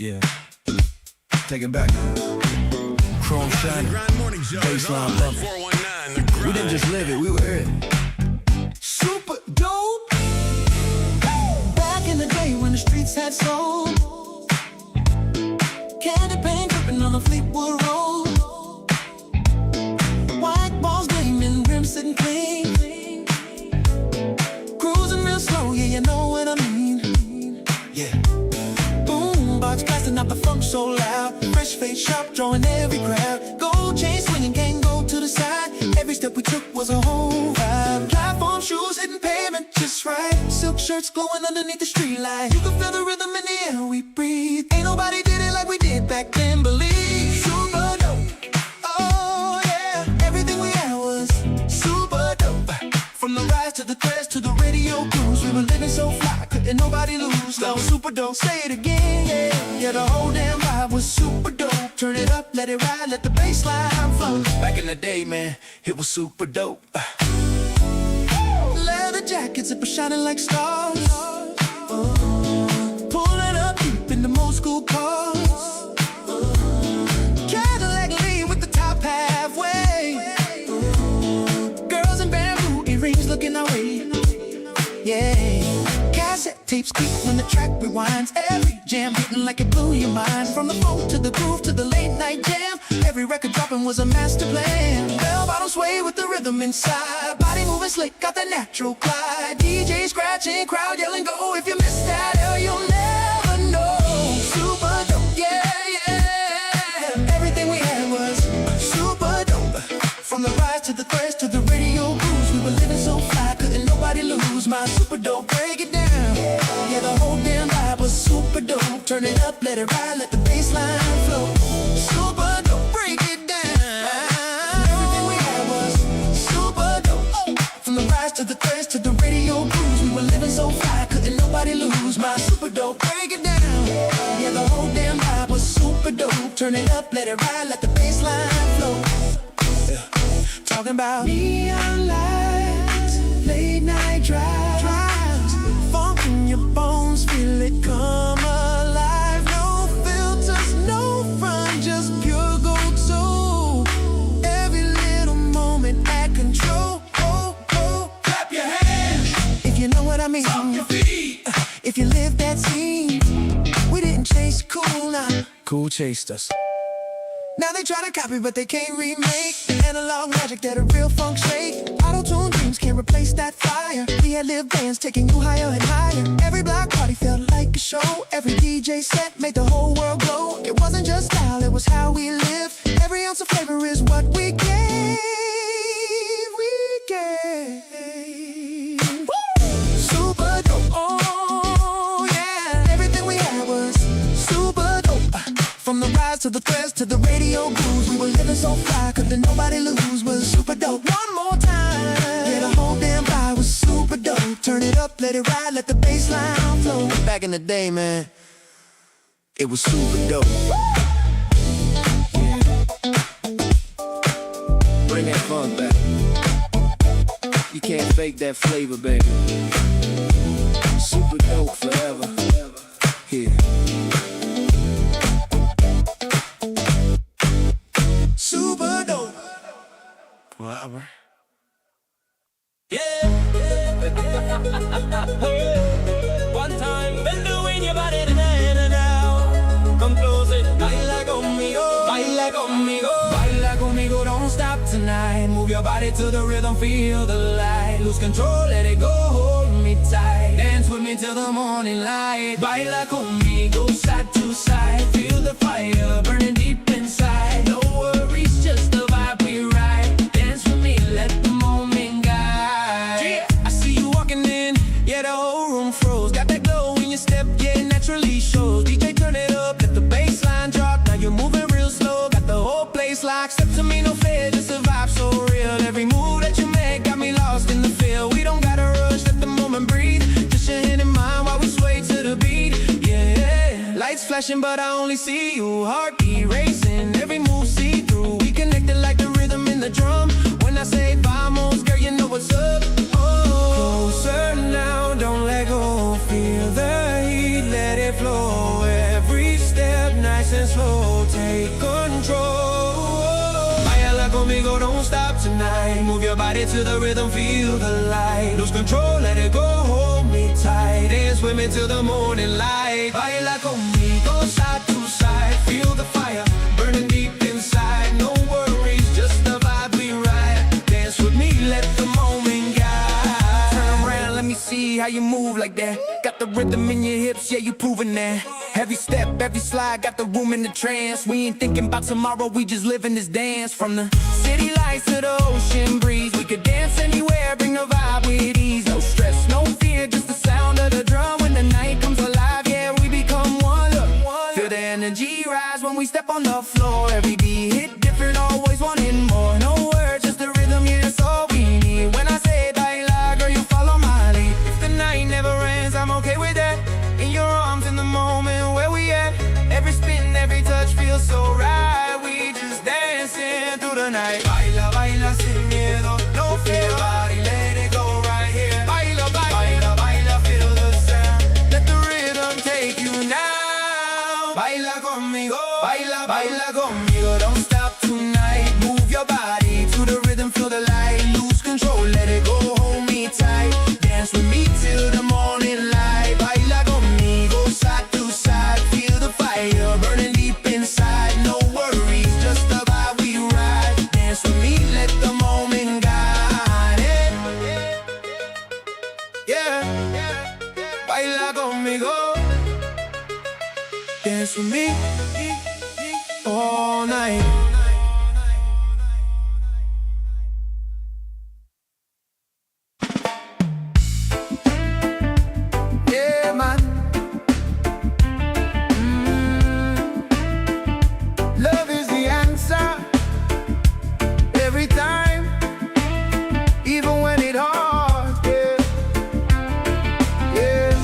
Yeah. Take it back. Chrome shining, baseline bumping. We didn't just live it, we were it. Super dope. Back in the day when the streets had soul. Candy paint dripping on the Fleetwood Road. White balls gleaming, rims sitting clean. Cruising real slow, yeah, you know what I mean. Yeah. Boom, box blasting out the funk so loud. Fresh face sharp, drawing every crowd. Gold chain swinging, can't go to the side. Every step we took was a whole vibe. Platform shoes hitting pavement just right. Silk shirts glowing underneath the streetlight. You can feel the rhythm in the air we breathe. Ain't nobody did it like we did back then, believe. Super dope. Oh yeah, everything we had was super dope. From the rise to the threads to the radio cruise, we were living so fly, couldn't nobody lose. That was super dope. Say it again, yeah. Yeah, the whole damn vibe was super dope. Turn it up, let it ride, let the bass line flow. Back in the day, man, it was super dope. Leather jackets that were shining like stars. Pulling up deep in the old school cars. Cadillac lean with the top halfway. Girls in bamboo earrings looking our way. Yeah. Cassette tapes keep when the track rewinds. Every jam hitting like it blew your mind. From the funk to the groove to the late night jam, every record dropping was a master plan. Bell bottom sway with the rhythm inside. Body moving slick, got the natural glide. DJ scratching, crowd yelling go. If you miss that hell, you'll never know. Super dope, yeah, yeah. Everything we had was super dope. From the rise to the threads to the radio cruise, we were living so fly, couldn't nobody lose. My super dope, break it down. Yeah, the whole damn vibe was super dope. Turn it up, let it ride, let the bass line flow. Super dope, break it down. Everything we had was super dope. From the rise to the threads to the radio cruise, we were living so fly, couldn't nobody lose. My super dope, break it down. Yeah, the whole damn vibe was super dope. Turn it up, let it ride, let the bass line flow. Yeah. Talking about neon lights, late night drives, funk in your bones, feel it come alive. No filters, no front, just pure gold soul. Every little moment at control. Oh, oh. Clap your hands if you know what I mean. Stomp your feet if you live that scene. We didn't chase cool, nah. Cool chased us. Now they try to copy, but they can't remake the analog magic that a real funk shake. Auto-tune dreams can't replace that fire. We had live bands taking you higher and higher. Every block party felt like a show. Every DJ set made the whole world glow. It wasn't just style, it was how we lived. Every ounce of flavor is what we gave. We gave. Woo! Super dope. Oh yeah, everything we had was super dope. From the rise to the threads to the radio grooves, we were living so fly, couldn't nobody lose. Was super dope. One more time. Yeah, the whole damn vibe was super dope. Turn it up, let it ride, let the bass line flow. Back in the day, man, it was super dope. Yeah. Bring that funk back. You can't fake that flavor, baby. Super dope forever. Here. Super dope. Whatever. Yeah. One time, been doing your body tonight now. Come close it. Baila conmigo. Baila conmigo. Baila conmigo. Don't stop tonight. Move your body to the rhythm. Feel the light. Lose control. Let it go. Hold me tight. Dance with me till the morning light. Baila conmigo. Side to side. Feel the fire burning deep inside. No worries, just the vibe we ride. Dance with me. Let the moment guide. Yeah. I see you walking in. Yeah, the whole room froze. Got that glow in your step. Yeah, naturally shows. DJ, turn it up. Let the bass line drop. Now you're moving real slow. Got the whole place locked. Step to me, no fear. Just a vibe so real. Every move that you make got me lost in the feel. We don't gotta rush. Let the moment breathe. Just your hand in mine while we sway to the beat. Yeah, lights flashing, but I only see you. Heartbeat racing. Every move see through. We connected like the rhythm in the drum. When I say vamos, girl, you know what's up. Oh, closer now, don't let go. Feel the heat, let it flow. Every step Move your body to the rhythm, feel the light. Lose control, let it go, hold me tight. Dance with me till the morning light. Baila conmigo, side to side. Feel the fire, burning deep inside. No worries, just the vibe we ride. Dance with me, let the moment guide. Turn around, let me see how you move like that. Got the rhythm in your hips, yeah, you proving that. Every step, every slide, got the room in the trance. We ain't thinking about tomorrow, we just living this dance. From the city lights to the ocean breeze, we could dance anywhere, bring the vibe with ease. No stress, no fear, just the sound of the drum. When the night comes alive, yeah, we become one. Look, feel the energy rise when we step on the floor. Every beat hit different, always wanting more. No words, just the rhythm, yeah, that's all we need. When I say baila, girl, you follow my lead. If the night never ends, I'm okay with that. In your arms in the moment where we at. Every spin, every touch feels so right. We just dancing through the night. Baila, baila sin miedo, no fear. Body, let it go right here. Baila, baila, baila, feel the sound. Let the rhythm take you now. Baila conmigo, baila, baila conmigo. Don't stop tonight. Move your body to the rhythm, feel the light. Lose control, let it go, hold me tight. Dance with me till the morning light. Baila conmigo, side to side. Feel the fire burning deep inside. No worries, just the vibe we ride. Dance with me, let the moment guide it. Yeah, baila conmigo. Dance with me all night. Yeah, man. Love is the answer every time, even when it hard. Yeah, yeah.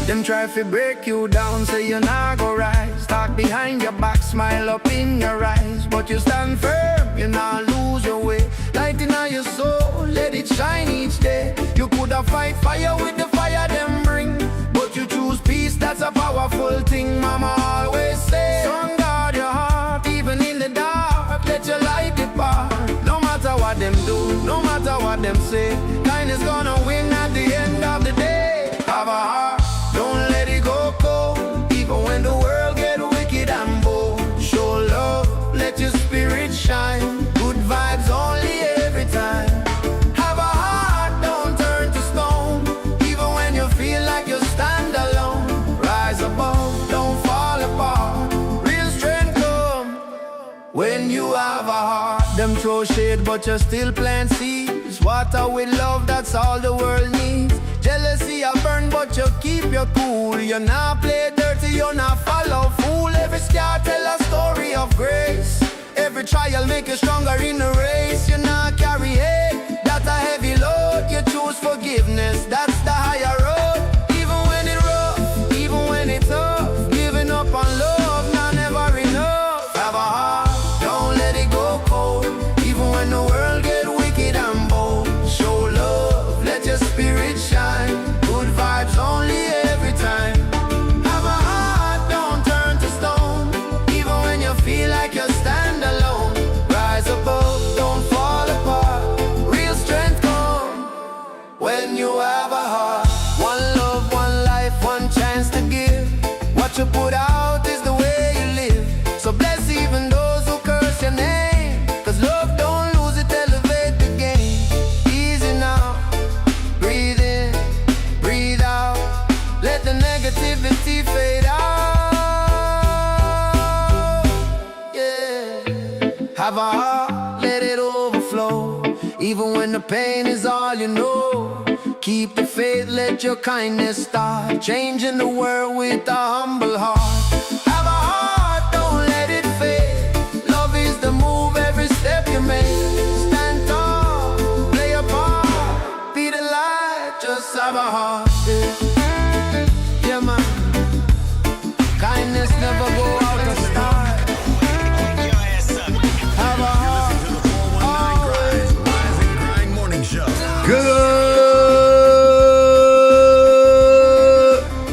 Them try to break you down, say you're not gonna rise. Talk behind your back, smile up in your eyes, but you stand firm, you not lose your way. Light in your soul, let it shine each day. You coulda fight fire with the fire them bring, but you choose peace, that's a powerful thing. Mama always say, son, guard your heart, even in the dark, let your light depart. No matter what them do, no matter what them say, kindness gonna win at the end of the day. Have a heart, don't let it go cold, even when the world get wicked and bold. Show love, let your spirit shine, good vibes only every time. Have a heart, don't turn to stone, even when you feel like you stand alone. Rise above, don't fall apart, real strength come when you have a heart. Them throw shade but you still plant seeds. Water with love, that's all the world needs. Jealousy I burn but you keep your cool. You not play dirty, you not follow fool. Every scar tell a story of grace. Every trial make you stronger in the race. You not carry hate, that's a heavy load. You choose forgiveness, that's the higher road. Even when it's rough, even when it's tough, giving up on love, not never enough. Have a heart, don't let it go cold, even when the world get wicked and bold. Show love, let your spirit shine, good vibes only every time. Have a heart, don't turn to stone, even when you feel like you stand alone. Rise above, don't fall apart, real strength come when you have a heart. One love, one life, one chance to give. What you put out is the way you live. So bless even those who curse your name, cause love don't lose it, elevate the game. Easy now, breathe in, breathe out, let the negativity fade out. Yeah, have a heart, let it overflow, even when the pain is all you know. Keep the faith, let your kindness start, changing the world with a humble heart. Have a heart, don't let it fade. Love is the move, every step you make. Stand tall, play a part, be the light, just have a heart. Yeah, man. Kindness never go out of style. Have a heart, always. Rise and Grind Morning Show. Good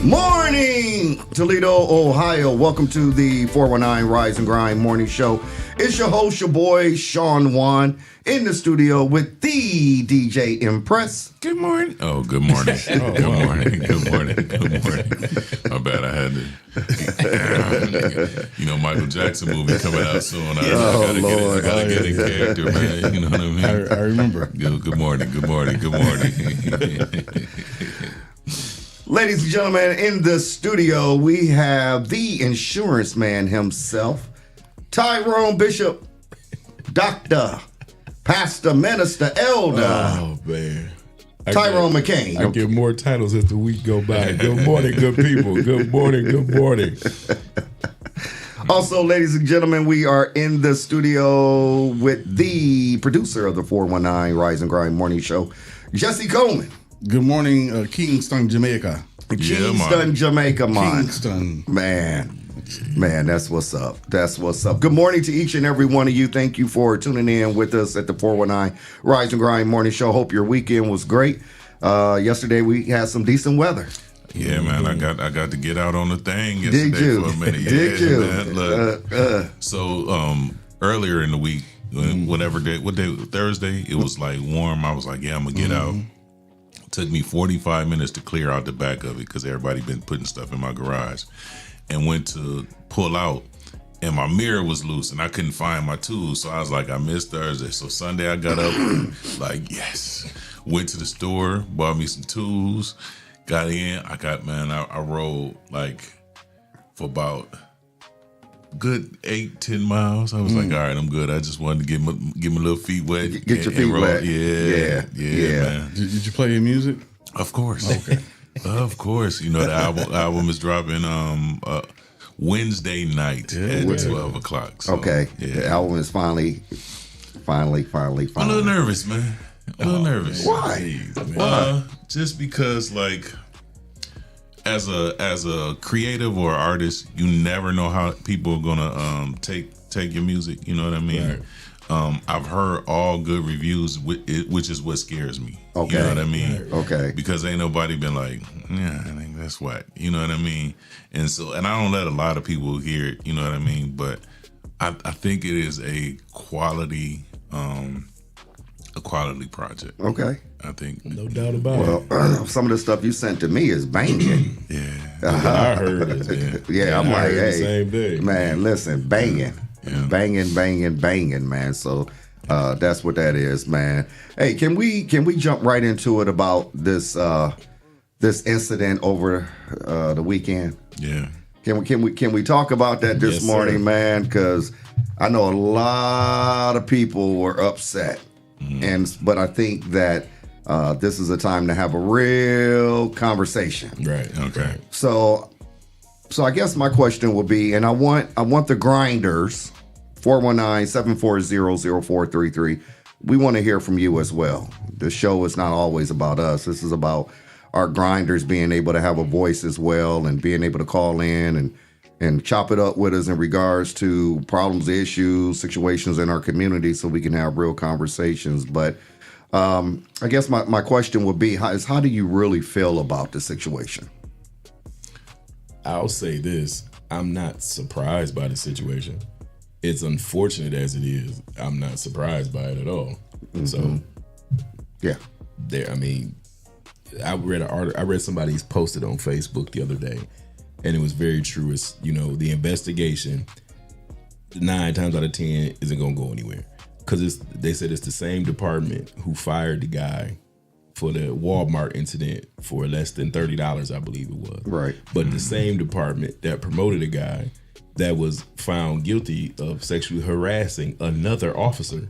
morning to Toledo, Ohio. Welcome to the 419 Rise and Grind Morning Show. It's your host, your boy, Sean Juan, in the studio with the DJ Impress. Good morning. Oh, good morning. Good morning. Good morning. Good morning. My bad. I had to. Michael Jackson movie coming out soon. I gotta get in character, man. You know what I mean? I remember. Good morning. Good morning. Good morning. Ladies and gentlemen, in the studio, we have the insurance man himself, Tyrone Bishop, Doctor, Pastor, Minister, Elder. Oh, man. Tyrone McCain. I get more titles as the week go by. Good morning, good people. Good morning, good morning. Also, ladies and gentlemen, we are in the studio with the producer of the 419 Rise and Grind Morning Show, Jesse Coleman. Good morning, Kingston, Jamaica. Kingston, Jamaica, man. Kingston. Man, that's what's up. That's what's up. Good morning to each and every one of you. Thank you for tuning in with us at the 419 Rise and Grind Morning Show. Hope your weekend was great. Yesterday we had some decent weather. Yeah, man, I got to get out on the thing yesterday Did you? for a minute. Did you? Man, look. So earlier in the week, Thursday, it was like warm. I was like, yeah, I'm gonna get out. Took me 45 minutes to clear out the back of it because everybody been putting stuff in my garage, and went to pull out, and my mirror was loose and I couldn't find my tools. So I was like, I missed Thursday. So Sunday I got up, like, yes. Went to the store, bought me some tools, got in. I rode like for about good 8-10 miles. I was like, all right, I'm good. I just wanted to get my little feet wet. Get your feet wet. Yeah, man. Did you play your music? Of course. Okay. Of course. The album is dropping Wednesday night at 12 o'clock. So, Okay. Yeah. The album is finally. I'm a little nervous, man. A little nervous. Why? Just because, like, as a creative or artist, you never know how people are gonna take your music. You know what I mean? Right. I've heard all good reviews, which is what scares me. Okay. You know what I mean? Right. Okay. Because ain't nobody been like, yeah, I think that's whack. You know what I mean? And I don't let a lot of people hear it. You know what I mean? But I think it is a quality project. Okay. I think. No doubt about Well, some of the stuff you sent to me is banging. Yeah. I heard it, man. Yeah, I'm I like, heard hey, the same day. man, listen, banging, Yeah. banging, man. So that's what that is, man. Hey, can we jump right into it about this incident over the weekend? Yeah. Can we talk about that this Yes, morning, sir. man? Because I know a lot of people were upset, but I think that this is a time to have a real conversation. Right. Okay. So I guess my question will be, and I want the grinders, 419-740-0433. We want to hear from you as well. The show is not always about us. This is about our grinders being able to have a voice as well and being able to call in and chop it up with us in regards to problems, issues, situations in our community so we can have real conversations. But I guess my question would be, how do you really feel about the situation? I'll say this. I'm not surprised by the situation. It's unfortunate as it is. I'm not surprised by it at all. So, Yeah. I read somebody's posted on Facebook the other day, and it was very true. It's, the investigation 9 times out of 10 isn't going to go anywhere because they said it's the same department who fired the guy for the Walmart incident for less than $30, I believe it was. Right. But the same department that promoted a guy that was found guilty of sexually harassing another officer,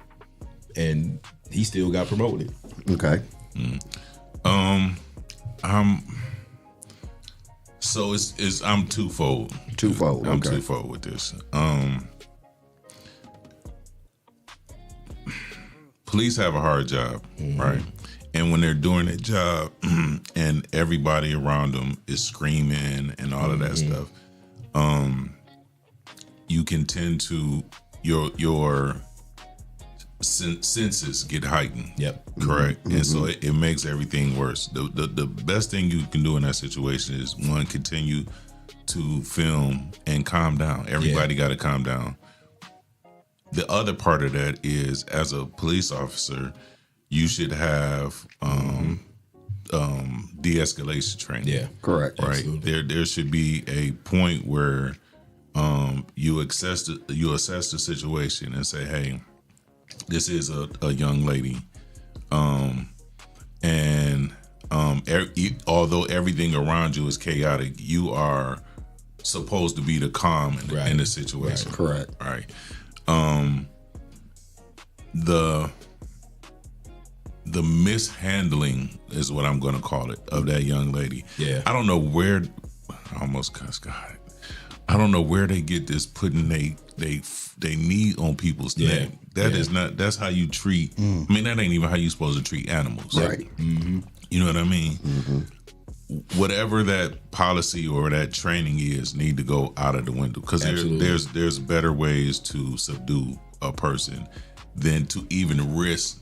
and he still got promoted. Okay. So I'm twofold. Twofold. I'm Okay. twofold with this. Police have a hard job, right? And when they're doing their job and everybody around them is screaming and all of that stuff, you can tend to your senses get heightened. Yep. Correct. And so it makes everything worse. The best thing you can do in that situation is, one, continue to film and calm down. Everybody got to calm down. The other part of that is, as a police officer, you should have de-escalation training. Yeah. Correct. Right. Absolutely. There should be a point where you assess the situation and say, hey, this is a young lady, and although everything around you is chaotic, you are supposed to be the calm in the situation. Right. Correct. All right. The mishandling is what I'm going to call it of that young lady. Yeah. I don't know where. I almost cussed God. I don't know where they get this putting they knee on people's neck. That is not. That's how you treat. I mean, that ain't even how you supposed to treat animals. Right. You know what I mean? Whatever that policy or that training is, need to go out of the window, because there's better ways to subdue a person than to even risk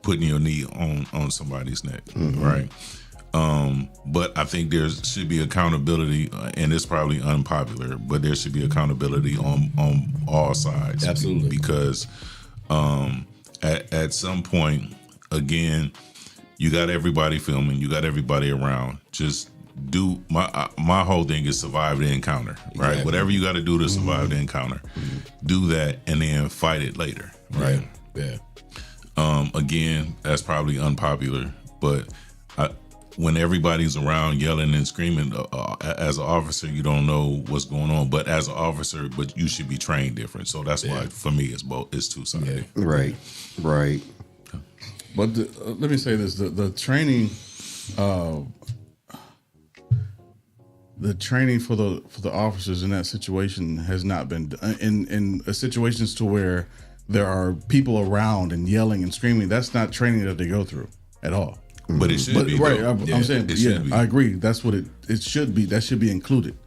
putting your knee on somebody's neck, right? But I think there should be accountability, and it's probably unpopular, but there should be accountability on all sides. Absolutely. Because at some point, again, you got everybody filming, you got everybody around. Just do my whole thing is survive the encounter, right? Exactly. Whatever you got to do to survive the encounter, do that, and then fight it later, right? Yeah. Again, that's probably unpopular, but when everybody's around yelling and screaming, as an officer, you don't know what's going on. But as an officer, you should be trained different. So that's why, for me, it's two-sided. Yeah. Right. Right. But let me say this: the training, the training for the officers in that situation has not been in situations to where there are people around and yelling and screaming. That's not training that they go through at all. But it should be. Right. Though. I'm saying, I agree. That's what it should be. That should be included,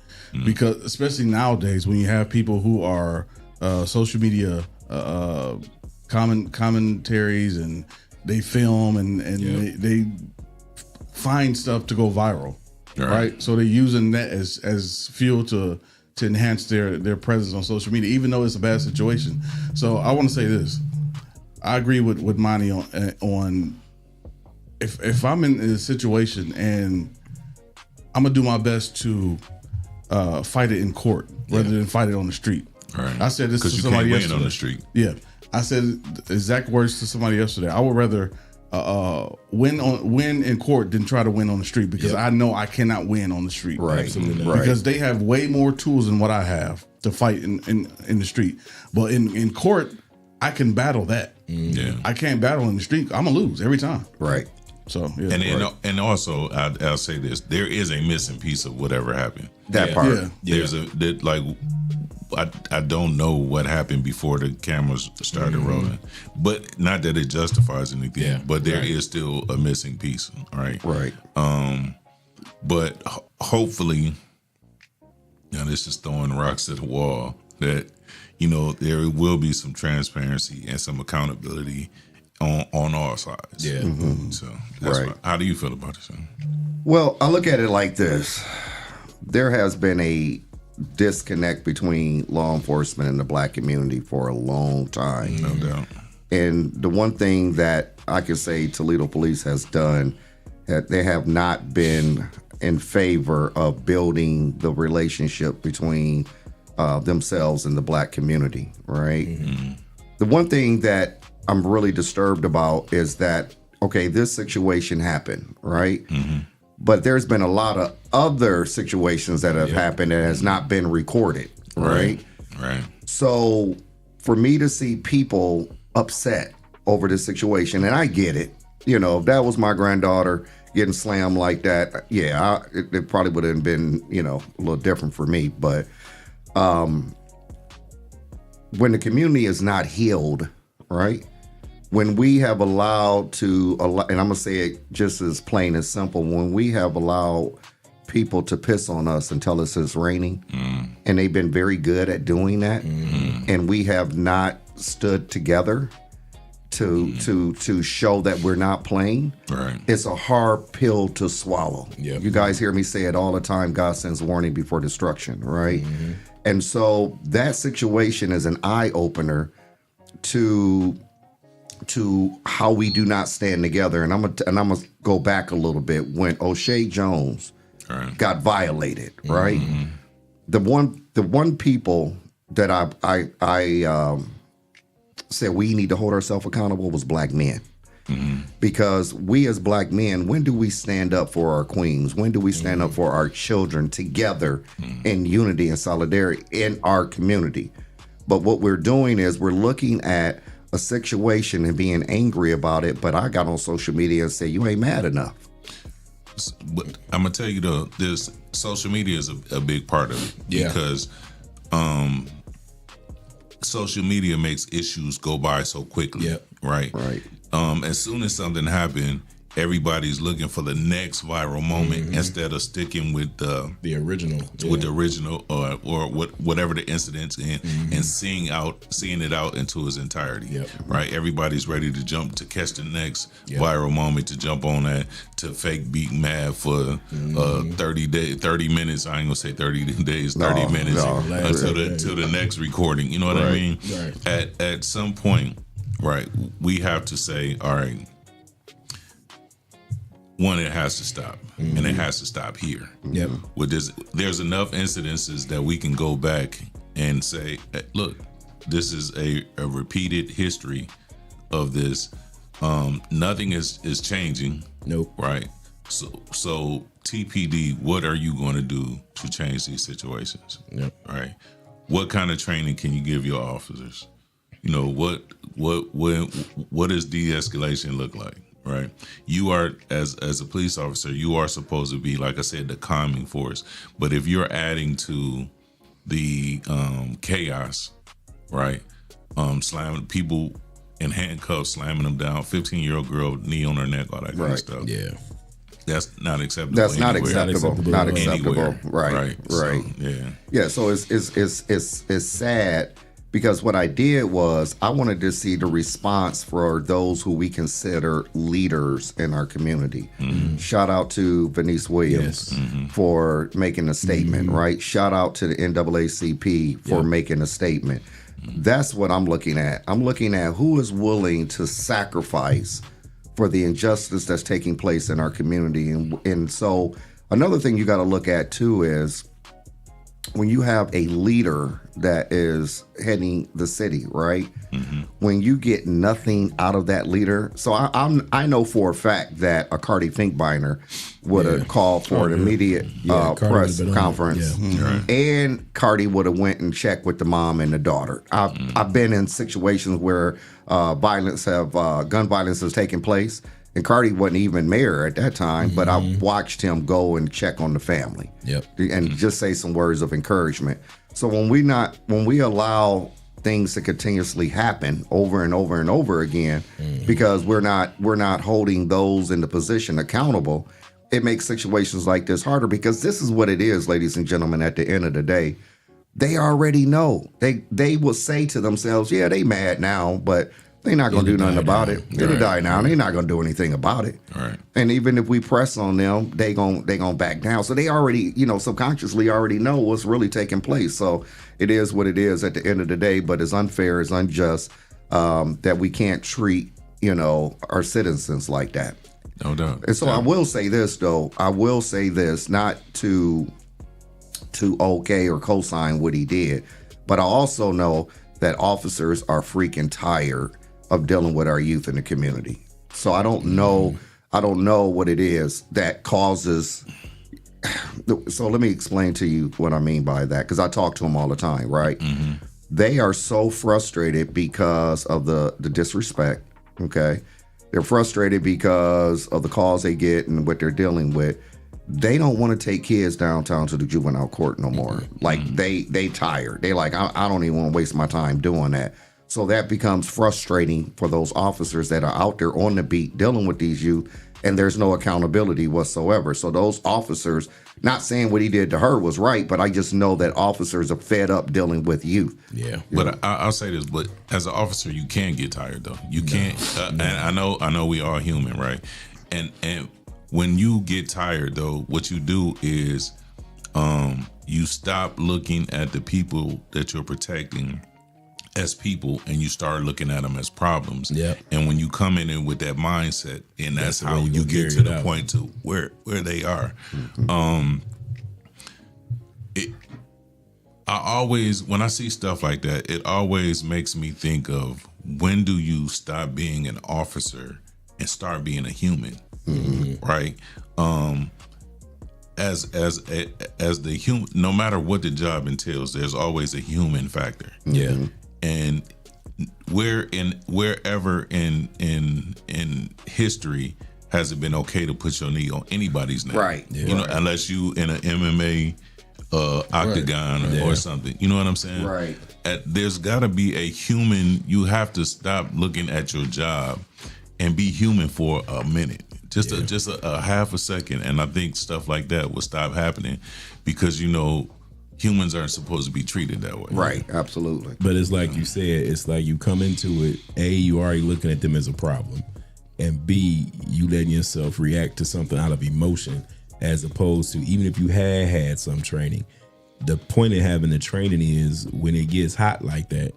because especially nowadays when you have people who are social media commentaries, and they film and they find stuff to go viral, right? So they're using that as fuel to enhance their presence on social media, even though it's a bad situation. So I want to say this: I agree with Monty on. If I'm in a situation and I'm gonna do my best to fight it in court rather than fight it on the street. Right. I said this to you somebody can't yesterday. win on the street. Yeah, I said exact words to somebody yesterday. I would rather win in court than try to win on the street, because I know I cannot win on the street. Right. Absolutely. Right. Because they have way more tools than what I have to fight in the street. But in court, I can battle that. Yeah. I can't battle in the street. I'm gonna lose every time. Right. So yeah. And also I'll say this: there is a missing piece of whatever happened. That part. Yeah. There's I don't know what happened before the cameras started rolling, but not that it justifies anything. Yeah. But there is still a missing piece. Right. Right. But hopefully, now this is throwing rocks at the wall, that there will be some transparency and some accountability on all sides. Yeah. So that's Right. how do you feel about this? Well, I look at it like this. There has been a disconnect between law enforcement and the black community for a long time. No doubt. And the one thing that I can say Toledo Police has done, that they have not been in favor of building the relationship between themselves and the black community, right? The one thing that I'm really disturbed about is that, okay, this situation happened, right? But there's been a lot of other situations that have happened that has not been recorded, right? Right. So for me to see people upset over this situation, and I get it, if that was my granddaughter getting slammed like that, it probably would have been, a little different for me. But when the community is not healed, right? When we have allowed and I'm going to say it just as plain as simple, when we have allowed people to piss on us and tell us it's raining, and they've been very good at doing that, and we have not stood together to show that we're not playing. Right. It's a hard pill to swallow. Yep. You guys hear me say it all the time. God sends warning before destruction, right? And so that situation is an eye opener to how we do not stand together. And I'm gonna go back a little bit when O'Shea Jones got violated, right? The one people that I said we need to hold ourselves accountable was black men. Because we as black men, when do we stand up for our queens? When do we stand up for our children together in unity and solidarity in our community? But what we're doing is we're looking at a situation and being angry about it. But I got on social media and said, you ain't mad enough. But I'm gonna tell you though, this social media is a big part of it. Yeah. Because social media makes issues go by so quickly. Yep. Right. Right. As soon as something happened, everybody's looking for the next viral moment instead of sticking with the original, with the original or whatever the incident and seeing it out into its entirety. Yep. Right. Everybody's ready to jump to catch the next viral moment, to jump on that, to fake beat mad for 30 minutes. I ain't gonna say 30 days, 30 minutes until the next recording. You know what I mean? Right. At some point, right, we have to say, all right, one, it has to stop, and it has to stop here. Yep. With this, there's enough incidences that we can go back and say, look, this is a repeated history of this. Nothing is changing. Nope. Right. So TPD, what are you going to do to change these situations? Yep. Right. What kind of training can you give your officers? You know, what does de-escalation look like? Right. You are, as a police officer, you are supposed to be, like I said, the calming force. But if you're adding to the chaos, right, slamming people in handcuffs, slamming them down, 15-year-old girl, knee on her neck, all that kind of stuff. Yeah. That's not acceptable. That's not anywhere. acceptable. Not acceptable. Anywhere. Right. So, yeah. Yeah. So it's sad. Because what I did was I wanted to see the response for those who we consider leaders in our community. Shout out to Venice Williams for making a statement, right? Shout out to the NAACP for making a statement. That's what I'm looking at. I'm looking at who is willing to sacrifice for the injustice that's taking place in our community. And so another thing you got to look at too is when you have a leader that is heading the city, right? When you get nothing out of that leader, so I know for a fact that a Cardi Finkbeiner would have called for an immediate press conference, and Cardi would have went and checked with the mom and the daughter. I've been in situations where gun violence has taken place. And Cardi wasn't even mayor at that time, but I watched him go and check on the family, and just say some words of encouragement. So when we allow things to continuously happen over and over and over again, because we're not holding those in the position accountable, it makes situations like this harder. Because this is what it is, ladies and gentlemen. At the end of the day, they already know. They will say to themselves, "Yeah, they mad now, but." They're not going to do nothing about it. It'll die now. They're not going to do anything about it. Right. And even if we press on them, they gon' back down. So they already, subconsciously already know what's really taking place. So it is what it is at the end of the day. But it's unfair, it's unjust that we can't treat, our citizens like that. No doubt. And so I will say this, though. I will say this, not to okay or co-sign what he did, but I also know that officers are freaking tired of dealing with our youth in the community. So I don't know what it is that causes. So let me explain to you what I mean by that, because I talk to them all the time, right? They are so frustrated because of the disrespect, okay? They're frustrated because of the calls they get and what they're dealing with. They don't want to take kids downtown to the juvenile court no more. Like they tired. They like, I don't even want to waste my time doing that. So that becomes frustrating for those officers that are out there on the beat dealing with these youth, and there's no accountability whatsoever. So those officers, not saying what he did to her was right, but I just know that officers are fed up dealing with youth. Yeah. But I'll say this, but as an officer, you can get tired though. You can't, and I know we are human, right? And when you get tired though, what you do is you stop looking at the people that you're protecting as people, and you start looking at them as problems. Yeah. And when you come in with that mindset, and that's the how way you you gonna get carry to it the out. point to where they are. I always, when I see stuff like that, it always makes me think of, when do you stop being an officer and start being a human, right? As the human, no matter what the job entails, there's always a human factor. Yeah. And wherever in history has it been okay to put your knee on anybody's neck? Right. You know, unless you in an MMA octagon or something. You know what I'm saying? Right. There's got to be a human. You have to stop looking at your job and be human for a minute. Just a half a second, and I think stuff like that will stop happening, because humans aren't supposed to be treated that way. Right, absolutely. But it's like you said, it's like you come into it, A, you already looking at them as a problem, and B, you letting yourself react to something out of emotion, as opposed to, even if you had some training, the point of having the training is when it gets hot like that,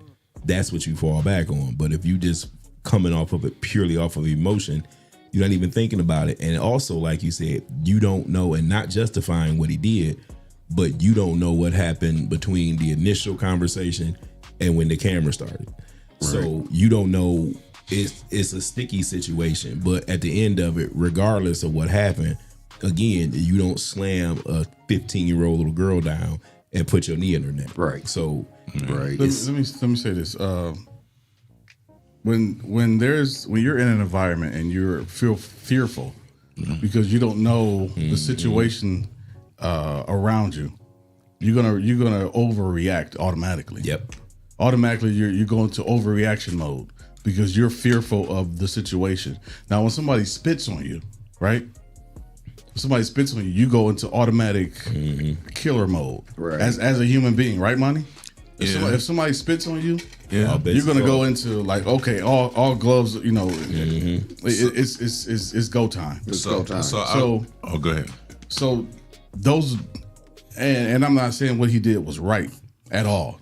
that's what you fall back on. But if you just coming off of it purely off of emotion, you're not even thinking about it. And also, like you said, you don't know, and not justifying what he did, but you don't know what happened between the initial conversation and when the camera started. Right. So you don't know. It's a sticky situation, but at the end of it, regardless of what happened, again, you don't slam a 15-year-old little girl down and put your knee in her neck. Right. So, right. Let me say this. When you're in an environment and you feel fearful because you don't know the situation around you, you're gonna overreact automatically. Yep. Automatically, you're going to overreaction mode because you're fearful of the situation. Now, when somebody spits on you, right? When somebody spits on you, you go into automatic killer mode. Right. As a human being, right, Monty? Yeah. If somebody spits on you, Yeah. you're gonna go into like, okay, all gloves, it's go time. It's go time. So go ahead. So those, and I'm not saying what he did was right at all,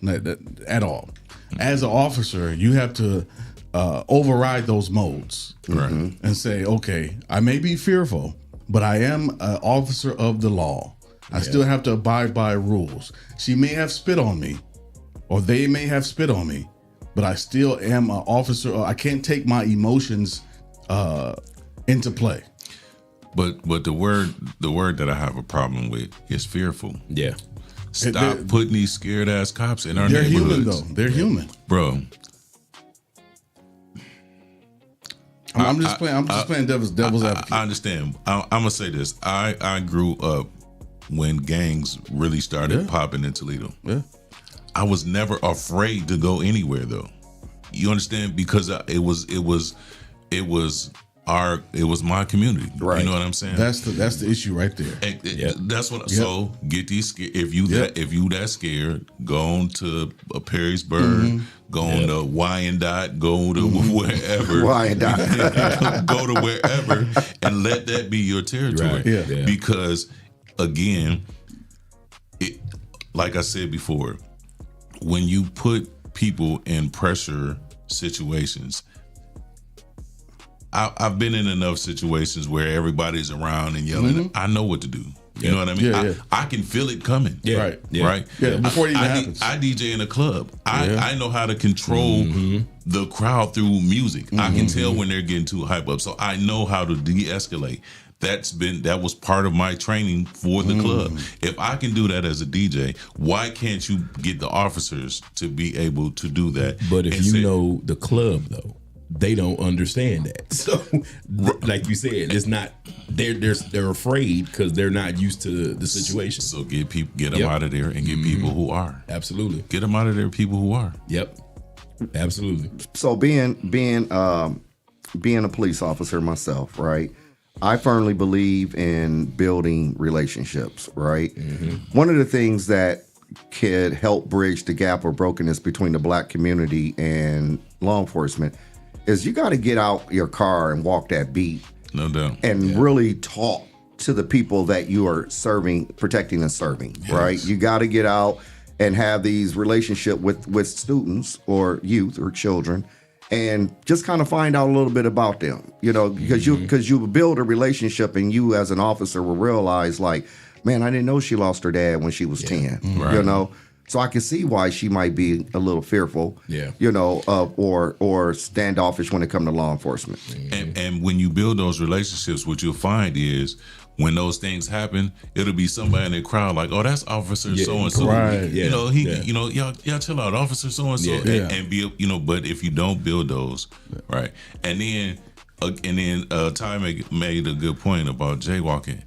at all. As an officer, you have to override those modes, Right. and say, okay, I may be fearful, but I am an officer of the law. I still have to abide by rules. She may have spit on me, or they may have spit on me, but I still am an officer. I can't take my emotions into play. But the word that I have a problem with is fearful. yeah. Stop putting these scared ass cops in our They're neighborhoods. human, though. They're human. Bro. I'm just playing devil's advocate. I understand. I'm gonna say this. I grew up when gangs really started popping in Toledo. Yeah. I was never afraid to go anywhere though. You understand? Because it was my community. Right. You know what I'm saying? That's the issue right there. That's what. So get these. If you that scared, go on to Perrysburg, go on to Wyandotte, go to wherever. Wyandotte. Go to wherever and let that be your territory. Right. Yeah. Because again, like I said before, when you put people in pressure situations. I've been in enough situations where everybody's around and yelling. I know what to do. You know what I mean? I can feel it coming. Yeah. Right. Yeah. Right? Yeah, before it even happens. I DJ in a club. I know how to control the crowd through music. I can tell when they're getting too hype up. So I know how to de-escalate. That was part of my training for the club. If I can do that as a DJ, why can't you get the officers to be able to do that? But if you know the club though, they don't understand that. So, like you said, it's not. They're afraid because they're not used to the situation. So get them out of there and get people who are. Absolutely. Get them out of there, people who are. Yep. Absolutely. So being a police officer myself, right? I firmly believe in building relationships, right? One of the things that could help bridge the gap or brokenness between the black community and law enforcement is you got to get out your car and walk that beat. No doubt. And really talk to the people that you are serving, protecting and serving, right? You got to get out and have these relationship with students or youth or children and just kind of find out a little bit about them, because you build a relationship and you as an officer will realize like, man, I didn't know she lost her dad when she was 10, Right. So I can see why she might be a little fearful, or standoffish when it comes to law enforcement. And when you build those relationships, what you'll find is when those things happen, it'll be somebody in the crowd like, oh, that's Officer so and so. Right. Y'all chill out, Officer so and so, and be, but if you don't build those, right, and then Ty made a good point about jaywalking.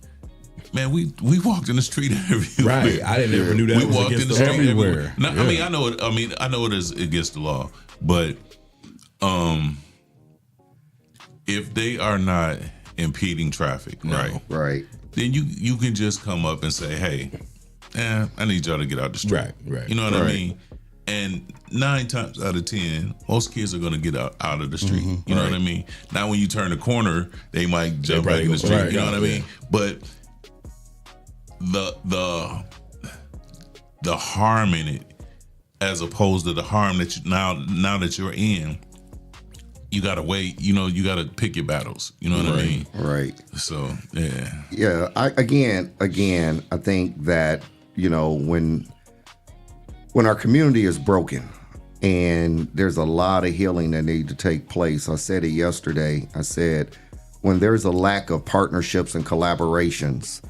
Man, we walked in the street everywhere. Right, I didn't ever knew that. We was walked in against the the street law. everywhere. No, I know it is against the law, but if they are not impeding traffic, Right. then you can just come up and say, hey, I need y'all to get out the street. Right. You know what I mean? And 9 times out of 10, most kids are going to get out of the street. You know what I mean? Now, when you turn the corner, they might jump back in the street. You know what I mean? But the harm in it, as opposed to the harm that you now that you're in, you gotta wait. You gotta pick your battles. You know what I mean? Right. So yeah. Yeah. I think that when our community is broken and there's a lot of healing that need to take place. I said it yesterday. I said when there's a lack of partnerships and collaborations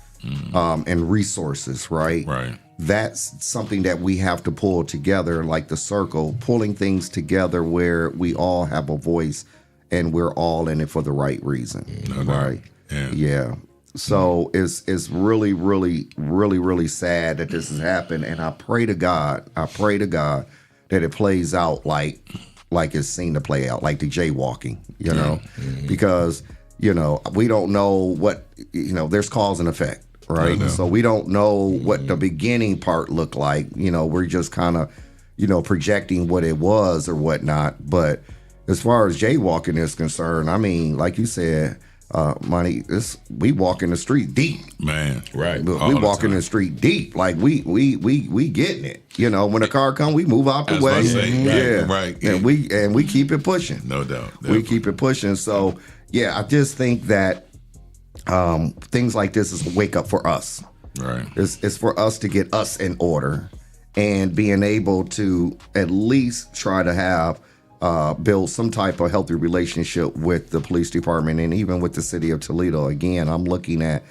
and resources, right? Right. That's something that we have to pull together, like the circle, pulling things together where we all have a voice and we're all in it for the right reason, right? Yeah. So it's really, really, really, really sad that this has happened, and I pray to God that it plays out like it's seen to play out, like the jaywalking, because we don't know what there's cause and effect. Right. So we don't know what the beginning part looked like. We're just kind of, projecting what it was or whatnot. But as far as jaywalking is concerned, I mean, like you said, Monty, we walk in the street deep. Man. Right. We walk in the street deep. Like we getting it. When a car come, we move out the way. Right. And we keep it pushing. No doubt. We keep it pushing. So I just think that things like this is a wake up for us. Right. It's for us to get us in order and being able to at least try to have build some type of healthy relationship with the police department and even with the city of Toledo. Again, I'm looking at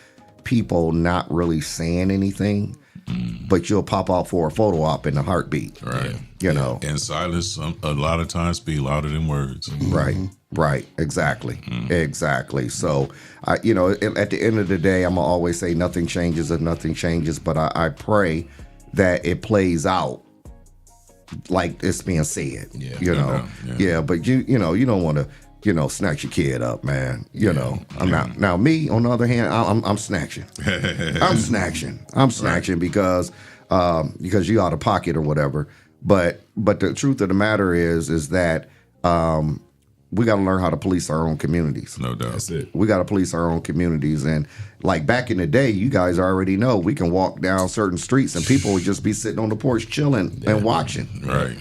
people not really saying anything, but you'll pop out for a photo op in a heartbeat. Right. And silence a lot of times speak louder than words. Right. Exactly. So, at the end of the day, I'm going to always say nothing changes if nothing changes, but I pray that it plays out like it's being said. But you don't want to, snatch your kid up, man. I'm not. Now, me, on the other hand, I'm snatching. I'm snatching because you out of pocket or whatever. But the truth of the matter is that we got to learn how to police our own communities. No doubt. That's it. We got to police our own communities. And like back in the day, you guys already know we can walk down certain streets and people would just be sitting on the porch chilling and watching. Right.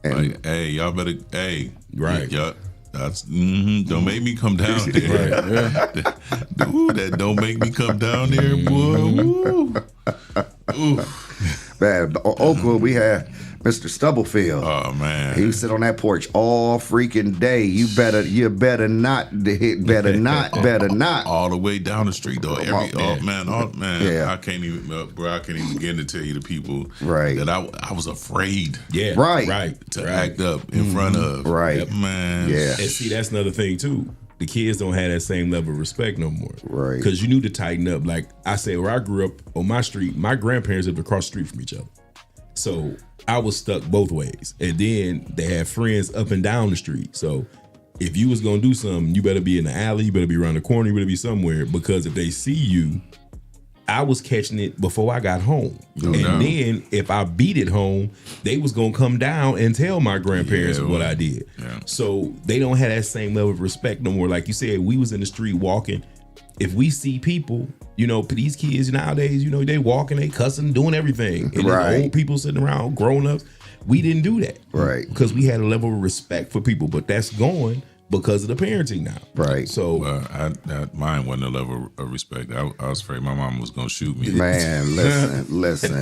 And like, hey, y'all better, right. Y'all, that's don't make me come down there. Dude, that don't make me come down there, boy. Ooh. Man, Oakwood, we had Mr. Stubblefield. Oh man, he would sit on that porch all freaking day. You better not. All the way down the street though. Man. Yeah. I can't even, bro. I can't even begin to tell you the people that I was afraid. Yeah, right. To act up in front of. Right, man. Yeah. And see, that's another thing too. The kids don't have that same level of respect no more. Right. Because you knew to tighten up. Like I said, where I grew up on my street, my grandparents lived across the street from each other. So I was stuck both ways. And then they had friends up and down the street. So if you was gonna do something, you better be in the alley, you better be around the corner, you better be somewhere, because if they see you, I was catching it before I got home. Then if I beat it home, they was gonna come down and tell my grandparents what I did. Yeah. So they don't have that same level of respect no more. Like you said, we was in the street walking. If we see people, you know, these kids nowadays, you know, they walking, they cussing, doing everything. And then old people sitting around, grown ups, we didn't do that. Right. Because we had a level of respect for people, but that's gone because of the parenting now. Right. So mine wasn't a level of respect. I was afraid my mom was gonna shoot me. Man, listen.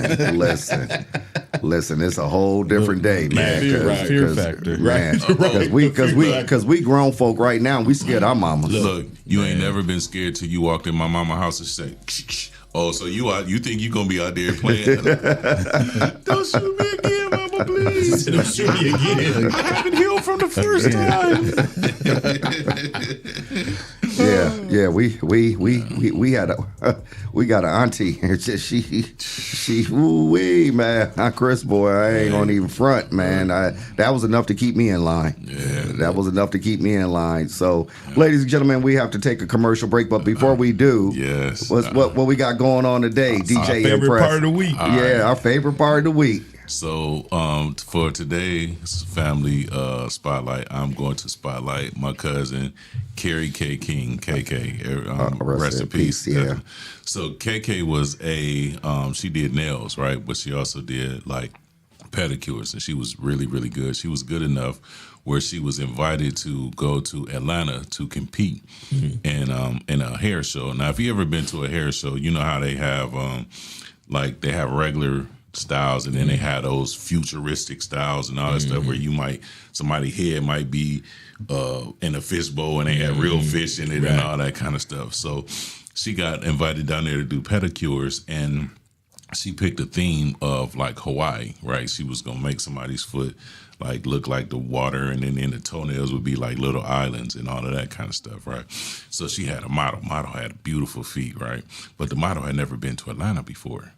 It's a whole different day, man. Fear factor. Man, because we grown folk right now. We scared our mamas. Look, you ain't never been scared till you walked in my mama's house and say, "Oh, so you think you gonna be out there playing?" Don't shoot me again, mama, please. Don't shoot me again. I haven't healed from the first time. Yeah. We got an auntie. She woo-wee, man. Chris boy, I ain't gonna even front, man. That was enough to keep me in line. Yeah, that was enough to keep me in line. So, ladies and gentlemen, we have to take a commercial break, but before we do, what we got going on today, DJ our favorite Impress. part of the week. Our favorite part of the week. So for today's family spotlight, I'm going to spotlight my cousin Carrie K. King, KK. Rest in peace. Yeah. So KK was she did nails, right? But she also did like pedicures, and she was really, really good. She was good enough where she was invited to go to Atlanta to compete in a hair show. Now, if you ever been to a hair show, you know how they have they have regular styles, and then they had those futuristic styles and all that stuff where somebody's head might be in a fishbowl and they had real fish in it and all that kind of stuff. So she got invited down there to do pedicures, and she picked a theme of like Hawaii, right? She was gonna make somebody's foot like look like the water, and then the toenails would be like little islands and all of that kind of stuff, right? So she had a model. Model had beautiful feet, right? But the model had never been to Atlanta before.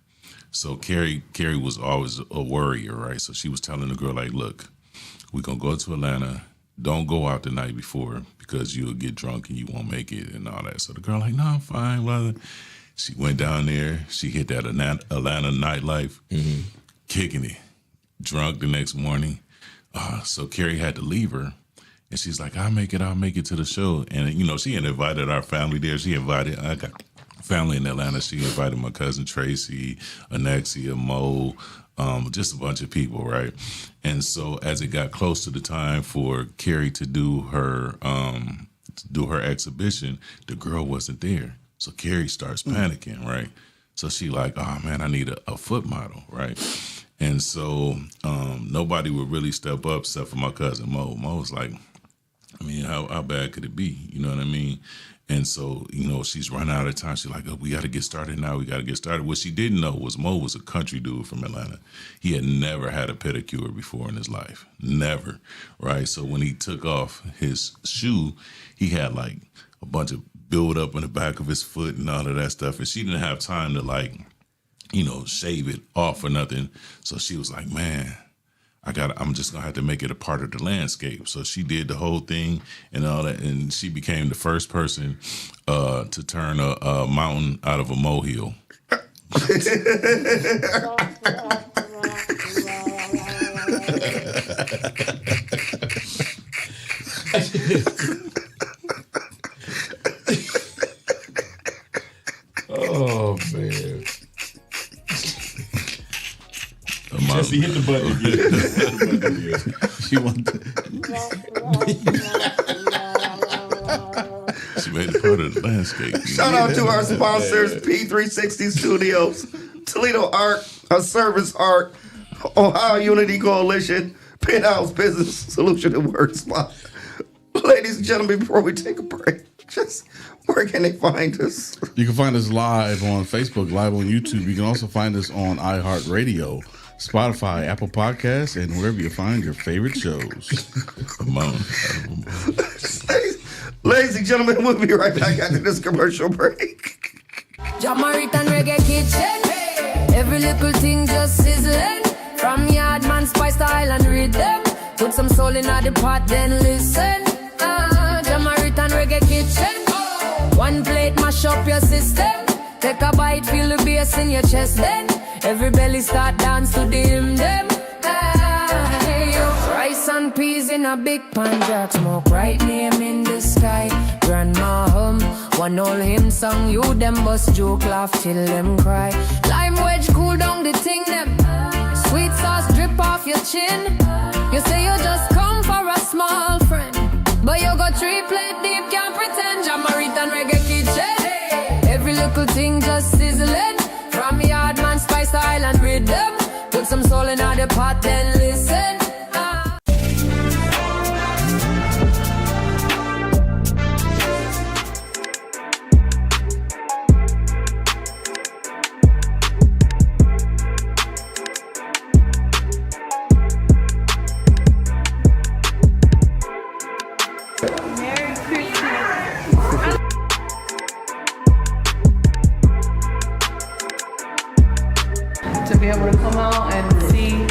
So Carrie was always a worrier, right? So she was telling the girl, like, look, we're going to go to Atlanta. Don't go out the night before because you'll get drunk and you won't make it and all that. So the girl like, no, I'm fine, brother. She went down there. She hit that Atlanta nightlife, kicking it, drunk the next morning. So Carrie had to leave her. And she's like, I'll make it to the show. And, you know, she had invited our family there. I got family in Atlanta. She invited my cousin Tracy, Anexia, Mo, just a bunch of people, right? And so as it got close to the time for Carrie to do her exhibition, the girl wasn't there. So Carrie starts panicking, right? So she like, oh man, I need a foot model, right? And so nobody would really step up except for my cousin Mo. Mo was like, I mean, how bad could it be? You know what I mean? And so, you know, she's running out of time. She's like, oh, we got to get started now. We got to get started. What she didn't know was Mo was a country dude from Atlanta. He had never had a pedicure before in his life. Never, right? So when he took off his shoe, he had like a bunch of build up in the back of his foot and all of that stuff. And she didn't have time to like, you know, shave it off or nothing. So she was like, man, I'm just gonna have to make it a part of the landscape. So she did the whole thing and all that, and she became the first person to turn a mountain out of a molehill. Oh man. Jesse, hit the button again. She wanted. She made it part of the landscape. Shout out to our sponsors, P360 Studios, Toledo Art, A Service Art, Ohio Unity Coalition, Penthouse Business Solution and WordSpot. Ladies and gentlemen, before we take a break, just where can they find us? You can find us live on Facebook, live on YouTube. You can also find us on iHeartRadio, Spotify, Apple Podcasts, and wherever you find your favorite shows. Ladies and gentlemen, we'll be right back after this commercial break. Jamaican Reggae Kitchen. Every little thing just sizzling. From man spice style and rhythm. Put some soul in the pot, then listen. Jamaican reggae kitchen. One plate mash up your system. Take a bite, feel the bass in your chest. Then every belly start dance to the hymn them. Rice and peas in a big pan, jack smoke right name in the sky. Grandma hum, one old hymn song. You them bust joke, laugh till them cry. Lime wedge cool down the thing them. Sweet sauce drip off your chin. You say you just come for a small friend, but you got 3 plate deep, can't pretend. Jamaican reggae kitchen. Every little thing just sizzling. From yard man spice style and rhythm. Put some soul in the pot, then listen. To be able to come out and see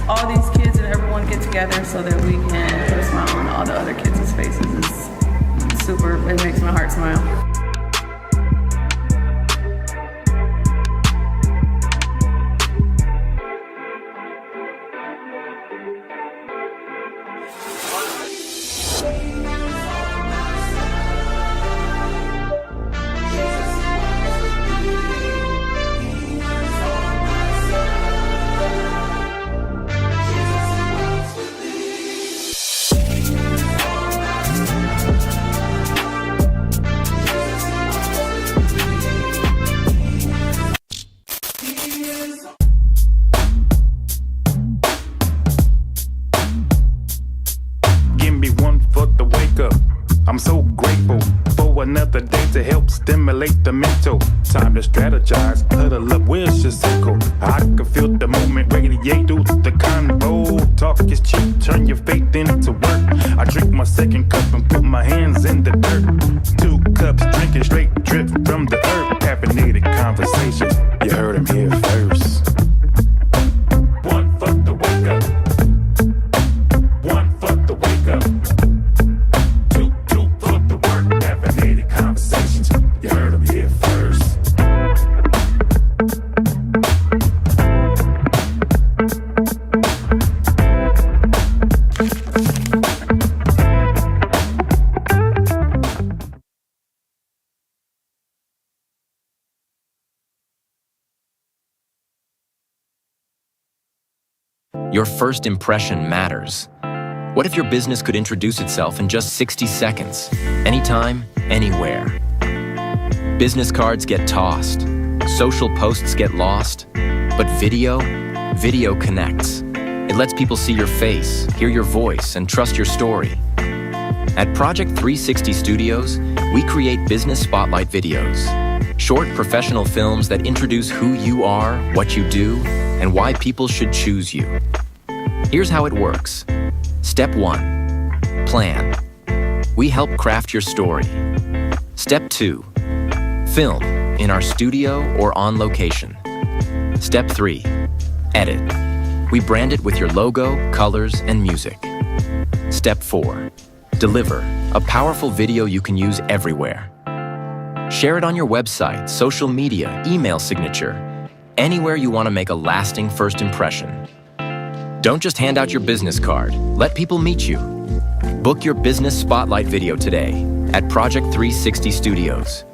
all these kids and everyone get together so that we can put a smile on all the other kids' faces is super. It makes my heart smile. I'm so grateful for another day to help stimulate the mental. Time to strategize, huddle up, where's your circle? I can feel the movement radiate through the convo. Talk is cheap, turn your faith into work. I drink my second cup and put my hands in the dirt. 2 cups, drinking straight drip from the earth. Caffeinated conversations, you heard him here first. One for the wake up. One for the wake up. You heard him here first. Your first impression matters. What if your business could introduce itself in just 60 seconds? Anytime, anywhere. Business cards get tossed. Social posts get lost. But video connects. It lets people see your face, hear your voice, and trust your story. At Project 360 Studios, we create business spotlight videos. Short professional films that introduce who you are, what you do, and why people should choose you. Here's how it works. Step 1. Plan. We help craft your story. Step 2. Film in our studio or on location. Step 3. Edit. We brand it with your logo, colors, and music. Step 4. Deliver a powerful video you can use everywhere. Share it on your website, social media, email signature, anywhere you want to make a lasting first impression. Don't just hand out your business card. Let people meet you. Book your business spotlight video today at Project 360 Studios.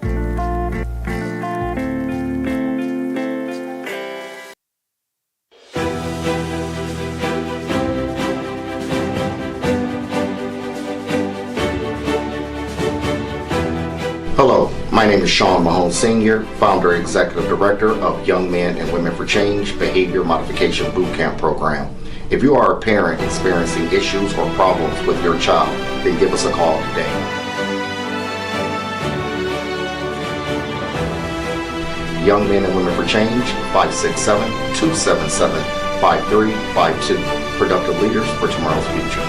Hello, my name is Sean Mahone Sr., founder and executive director of Young Men and Women for Change Behavior Modification Bootcamp Program. If you are a parent experiencing issues or problems with your child, then give us a call today. Young Men and Women for Change, 567-277-5352. Productive leaders for tomorrow's future.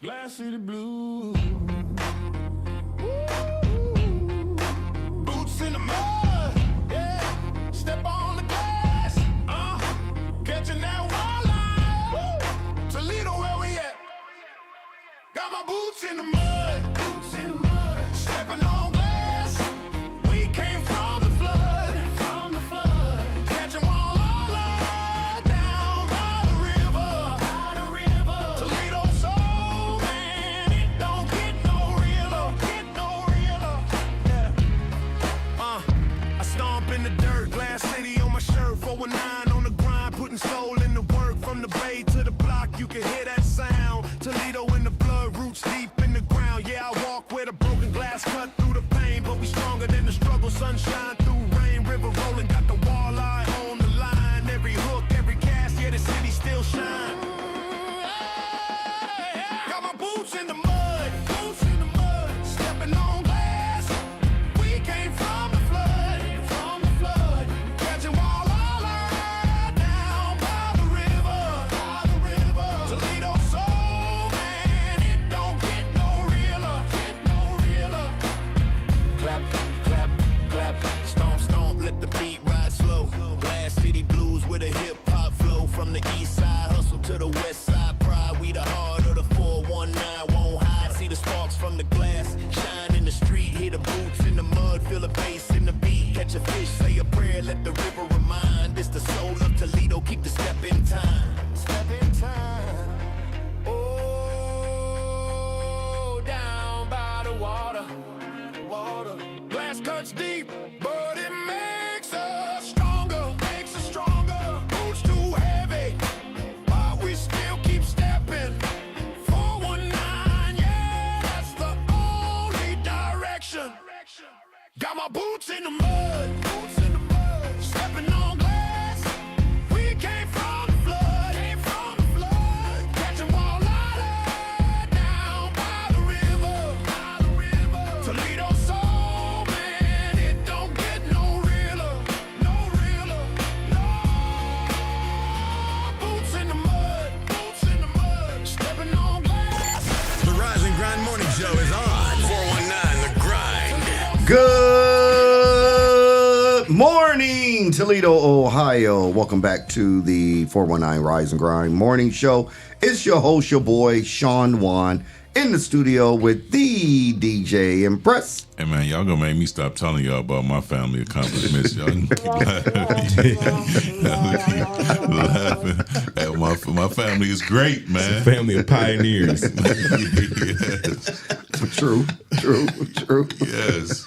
Glass City Blues. Boots in the mud, yeah. Step on the glass, catching that wildlife. Toledo, where we at? Got my boots in the mud, stepping on glass. We came from the flood, catching walleye down by the river. Toledo soul, man, it don't get no realer, yeah. I stomp in the dirt, Glass City on my shirt, 419 on the grind, putting soul in the work. From the bay to the block, you can hear that sound. Toledo in the blood, roots deep in the ground. Yeah, I walk with a broken glass cut through the pain, but we stronger than the struggle. Sunshine through rain, river rolling, got the walleye on the line. Every hook, every cast, yeah, the city still shine. Got my boots in the mud, stepping on glass. We came from the flood, catching walleye down by the river. Toledo soul, man, it don't get no realer. Clap, clap, clap, stomp, stomp, let the beat ride slow. Glass City Blues with a hip hop flow. From the east side, hustle to the west side, pride. We the heart of the 419, won't hide. See the sparks from the glass, shine in the street. Hear the boots in the mud, feel the bass in the beat. Catch a fish, say a prayer, let the river remind. It's the soul of Toledo, keep the step in time. Oh, down by the water. Glass cuts deep, but it makes us stronger. Boots too heavy, but we still keep stepping. 419, yeah, that's the only direction. Got my boots in the mud, stepping on glass. We came from the flood, catching walleye down by the river. Toledo soul, man, it don't get no realer. Boots in the mud, stepping on glass. The Rise and Grind Morning Show is on. 419 The Grind. Good morning, Toledo, Ohio. Welcome back to the 419 Rise and Grind Morning Show. It's your host, your boy, Sean Juan, in the studio with the DJ Impress. Hey man, y'all gonna make me stop telling y'all about my family accomplishments. Y'all can keep laughing at my family is great, man. Family of pioneers. Yes. True. Yes.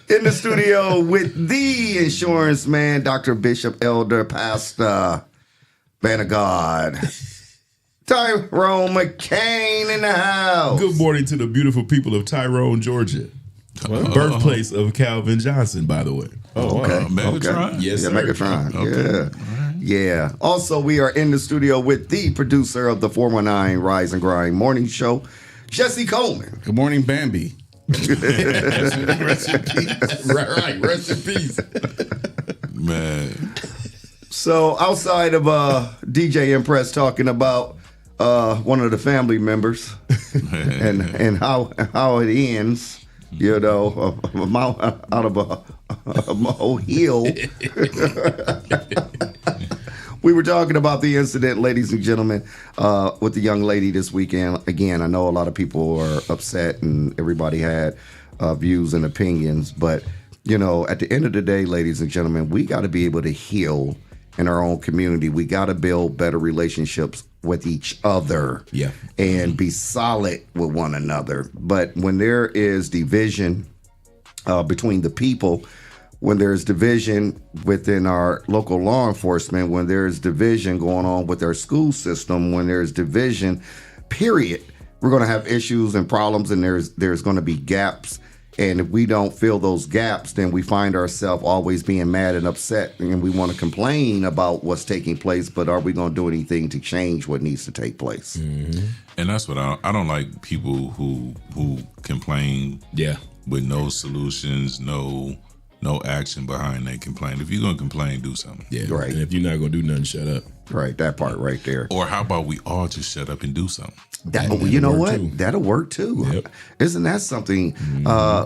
In the studio with the insurance man, Dr. Bishop Elder Pastor, man of God, Tyrone McCain in the house. Good morning to the beautiful people of Tyrone, Georgia. Birthplace of Calvin Johnson, by the way. Oh, okay. Megatron? Okay. Yes, yeah, sir. Megatron. Okay. Yeah. Yeah. Also, we are in the studio with the producer of the 419 Rise and Grind Morning Show, Jesse Coleman. Good morning, Bambi. Rest in peace. Right. Rest in peace. Man. So, outside of DJ Impress talking about one of the family members and how it ends, you know, out of a molehill. We were talking about the incident, ladies and gentlemen, with the young lady this weekend. Again, I know a lot of people are upset and everybody had views and opinions. But, you know, at the end of the day, ladies and gentlemen, we got to be able to heal in our own community. We got to build better relationships with each other and be solid with one another. But when there is division between the people, when there's division within our local law enforcement, when there's division going on with our school system, when there's division, period, we're going to have issues and problems, and there's going to be gaps. And if we don't fill those gaps, then we find ourselves always being mad and upset, and we want to complain about what's taking place, but are we going to do anything to change what needs to take place? Mm-hmm. And that's what I don't like, people who complain with no solutions, no no action behind their complaint. If you're gonna complain, do something. Yeah, Right. And if you're not gonna do nothing, shut up. Right, that part right there. Or how about we all just shut up and do something? You know work what? too. That'll work too. Yep. Isn't that something?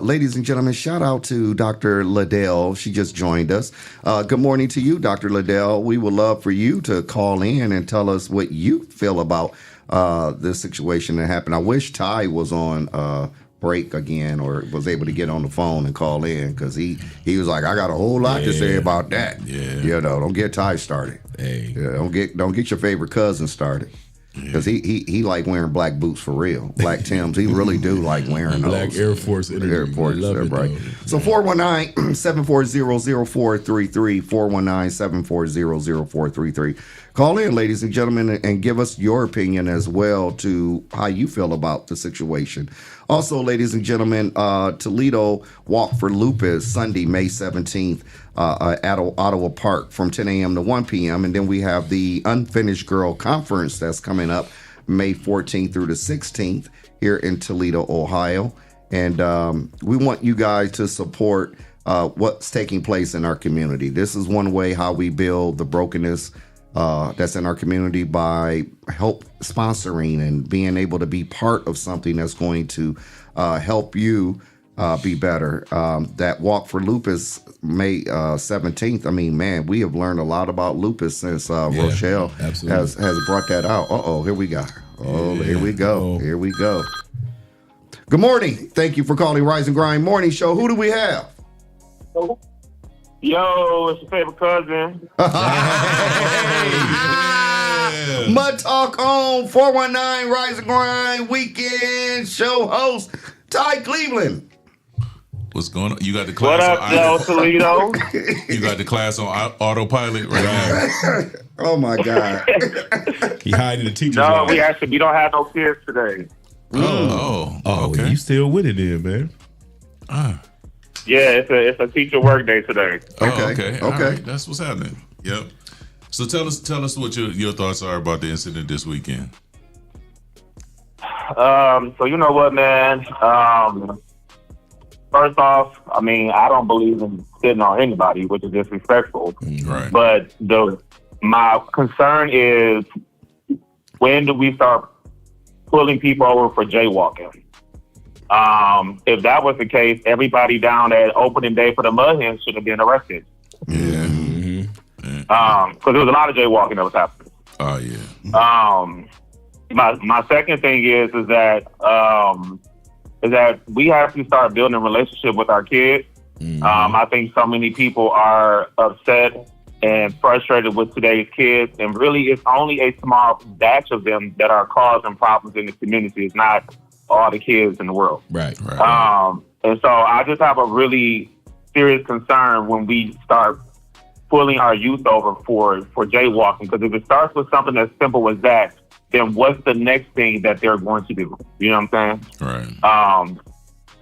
Ladies and gentlemen, shout out to Dr. Liddell. She just joined us. Good morning to you, Dr. Liddell. We would love for you to call in and tell us what you feel about this situation that happened. I wish Ty was on break again or was able to get on the phone and call in, because he was like, I got a whole lot to say about that. Yeah. Don't get Ty started. Hey. Don't get your favorite cousin started. Because he like wearing black boots for real. Black Timbs. He really do like wearing Black those. Air Force energy. Air Force, I love it, right. though. So 419-740-0433, 419-740-0433. Call in, ladies and gentlemen, and give us your opinion as well to how you feel about the situation. Also, ladies and gentlemen, Toledo Walk for Lupus, Sunday, May 17th, at Ottawa Park from 10 a.m. to 1 p.m. And then we have the Unfinished Girl Conference that's coming up May 14th through the 16th here in Toledo, Ohio. And we want you guys to support what's taking place in our community. This is one way how we build the brokenness that's in our community, by help sponsoring and being able to be part of something that's going to help you be better. That Walk for Lupus, May 17th. I mean, man, we have learned a lot about lupus since Rochelle has brought that out. Here we go. Here we go. Here we go. Good morning. Thank you for calling Rise and Grind Morning Show. Who do we have? Yo, it's your favorite cousin. Mud Talk on 419 Rise and Grind Weekend Show host Ty Cleveland. What's going on? You got the class. What up, Joe Toledo? You got the class on autopilot right now. Oh my God. He hiding the teacher's No, office. we don't have no kids today. Oh, okay. You still with it then, man? Yeah, it's a teacher work day today. Okay. All right. That's what's happening. Yep. So tell us what your thoughts are about the incident this weekend. So you know what, man? First off, I mean, I don't believe in spitting on anybody, which is disrespectful. Right. But my concern is, when do we start pulling people over for jaywalking? If that was the case, everybody down at opening day for the Mud Hens should have been arrested. Yeah. Because there was a lot of jaywalking that was happening. Oh yeah. My second thing is that we have to start building a relationship with our kids. I think so many people are upset and frustrated with today's kids, and really it's only a small batch of them that are causing problems in the community. It's not all the kids in the world. Right. And so I just have a really serious concern when we start pulling our youth over for jaywalking, because if it starts with something as simple as that, then what's the next thing that they're going to do? You know what I'm saying? Right.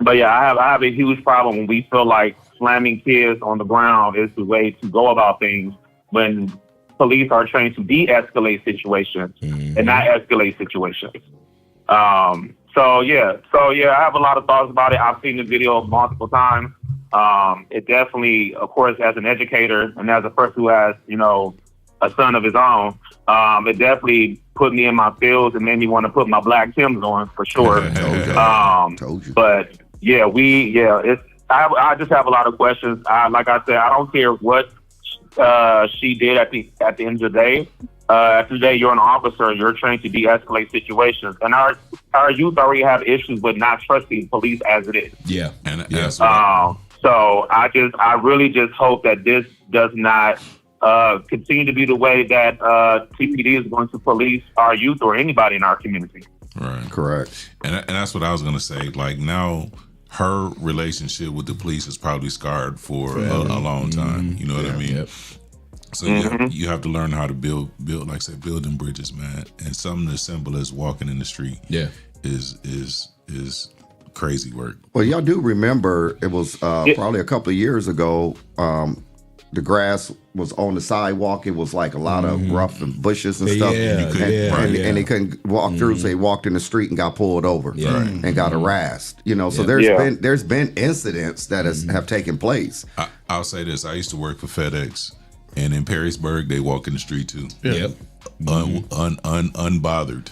But yeah, I have a huge problem when we feel like slamming kids on the ground is the way to go about things, when police are trained to de-escalate situations and not escalate situations. So yeah, I have a lot of thoughts about it. I've seen the video multiple times. It definitely, of course, as an educator and as a person who has, a son of his own, it definitely put me in my feels and made me want to put my black Timbs on for sure. Told you. But yeah, I just have a lot of questions. Like I said, I don't care what she did at the end of the day. At the day you're an officer, you're trained to de-escalate situations, and our youth already have issues with not trusting police as it is. Yeah, and that's so I really just hope that this does not continue to be the way that TPD is going to police our youth or anybody in our community. Right. Correct. And that's what I was gonna say. Like, now, her relationship with the police is probably scarred for a long time. You know what I mean? Yep. So you have to learn how to build, like I said, building bridges, man. And something as simple as walking in the street, is crazy work. Well, y'all do remember it was probably a couple of years ago. the grass was on the sidewalk. It was like a lot of rough and bushes and stuff. And they couldn't walk through, so they walked in the street and got pulled over and got harassed. You know, so there's been incidents that have taken place. I'll say this: I used to work for FedEx, and in Perrysburg, they walk in the street too. Unbothered.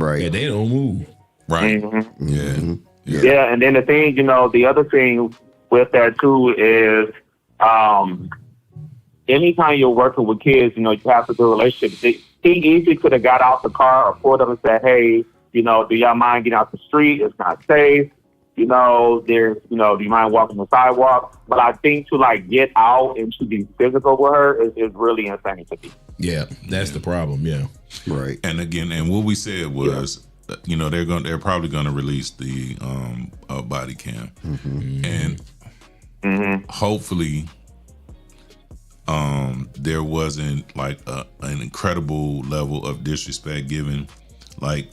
Right. Yeah, they don't move. Right. Yeah, and then the thing, you know, the other thing with that too is, anytime you're working with kids, you know, you have to do a relationship. He easily could have got out the car or pulled up and said, "Hey, you know, do y'all mind getting out the street? It's not safe. You know, do you mind walking the sidewalk?" But I think to like get out and to be physical with her is really insane to me. Yeah, that's the problem. Yeah, right. And again, and what we said was, you know, they're probably gonna release the body cam, and hopefully, there wasn't like an incredible level of disrespect given, like.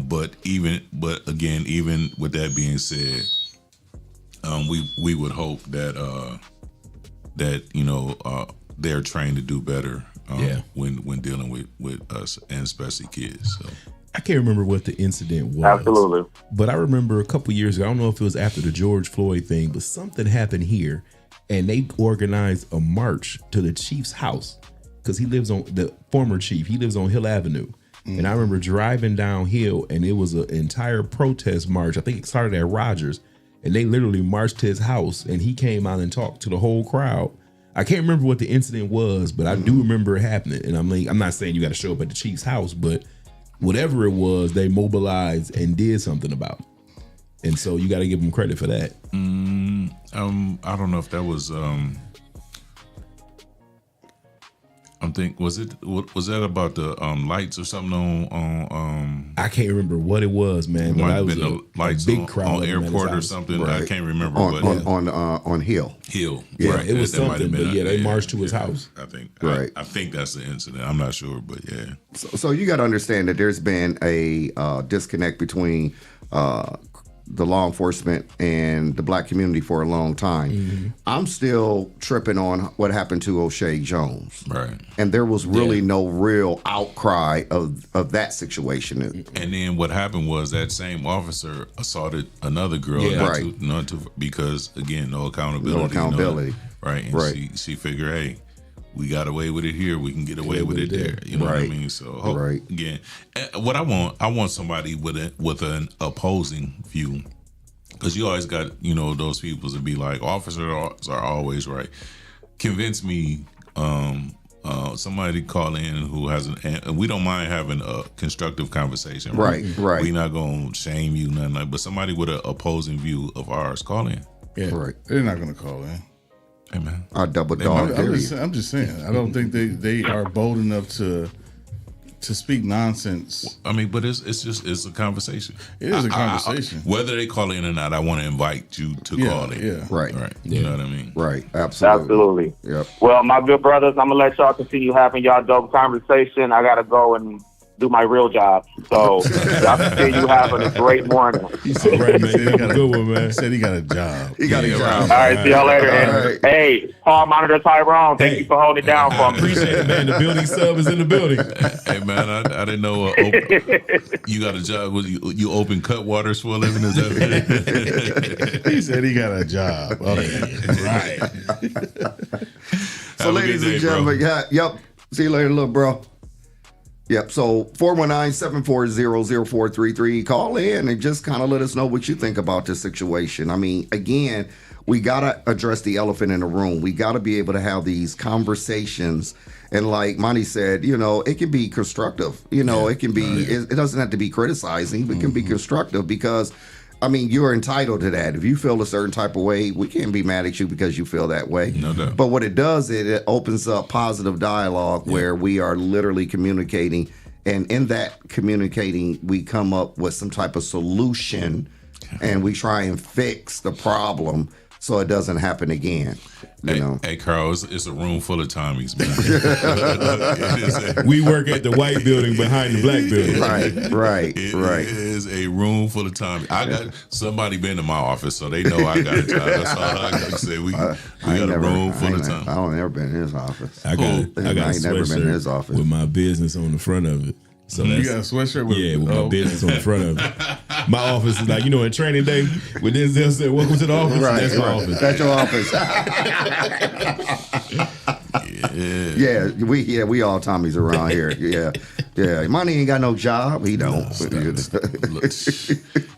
But again, even with that being said, we would hope that you know they're trained to do better when dealing with us and especially kids. So. I can't remember what the incident was. Absolutely. But I remember a couple years ago, I don't know if it was after the George Floyd thing, but something happened here and they organized a march to the chief's house because the former chief, he lives on Hill Avenue. And I remember driving downhill and it was an entire protest march. I think it started at Rogers and they literally marched to his house and he came out and talked to the whole crowd. I can't remember what the incident was, but I do remember it happening. And I'm not saying you got to show up at the chief's house, but whatever it was, they mobilized and did something about it. And so you got to give them credit for that. I don't know if that was, I think was that about the lights or something on I can't remember what it was, man. But might I have was been the lights big crowd on airport or something. Right. I can't remember. On Hill. Hill. Yeah, right. it was That might something. have been But they marched to his house. I think. Right. I think that's the incident. I'm not sure, but yeah. So you got to understand that there's been a disconnect between the law enforcement and the black community for a long time. I'm still tripping on what happened to O'Shea Jones. Right. And there was really no real outcry of that situation. And then what happened was that same officer assaulted another girl. Because again, no accountability. No accountability. Right. And she figured, hey, we got away with it here. We can get away with it there. You know what I mean? So again, what I want somebody with an opposing view, because you always got those people to be like, officers are always right. Convince me, somebody call in who has we don't mind having a constructive conversation. Right. We're not gonna shame you, nothing like. But somebody with an opposing view of ours, call in. Yeah. Right. They're not gonna call in. Hey man, I double dog. I'm just saying. I don't think they are bold enough to speak nonsense. I mean, but it's a conversation. It is a conversation. Whether they call in or not, I want to invite you to call in. Yeah. Right. You know what I mean? Right. Absolutely. Yep. Well, my good brothers, I'm gonna let y'all continue having y'all dope conversation. I gotta go and do my real job. So y'all continue having a great morning. He said, right, man. He got a good one, man. He said he got a job. He got a job. All right, see y'all later. And hey, Paul Monitor Tyrone, thank you for holding it down for me. Appreciate it, man. The building sub is in the building. Hey man, I didn't know you got a job. You open Cutwaters for a living? Is that He said he got a job. Okay. Right. So ladies and gentlemen, yep. See you later, little bro. Yep. So 419-740-0433. Call in and just kind of let us know what you think about this situation. I mean, again, we got to address the elephant in the room. We got to be able to have these conversations. And like Monty said, it can be constructive. It can be, it doesn't have to be criticizing, but it can be constructive because, I mean, you're entitled to that. If you feel a certain type of way, we can't be mad at you because you feel that way. No doubt. But what it does, it opens up positive dialogue where we are literally communicating. And in that communicating, we come up with some type of solution and we try and fix the problem so it doesn't happen again. You know, Hey, Carl, it's a room full of Tommies, man. We work at the white building behind the black building. Right. It is a room full of Tommies. I got somebody been in my office, so they know I got a job. That's all I got to say. We got a room full of Tommies. I don't never been in his office. I got ain't a never been in his sweatshirt office with my business on the front of it. So You got a sweatshirt with with my business on the front of it. My office is like, in Training Day, when Denzel said, "Welcome to the office," that's my office. That's your office. we all Tommies around here. Yeah. Money ain't got no job. He don't. Look,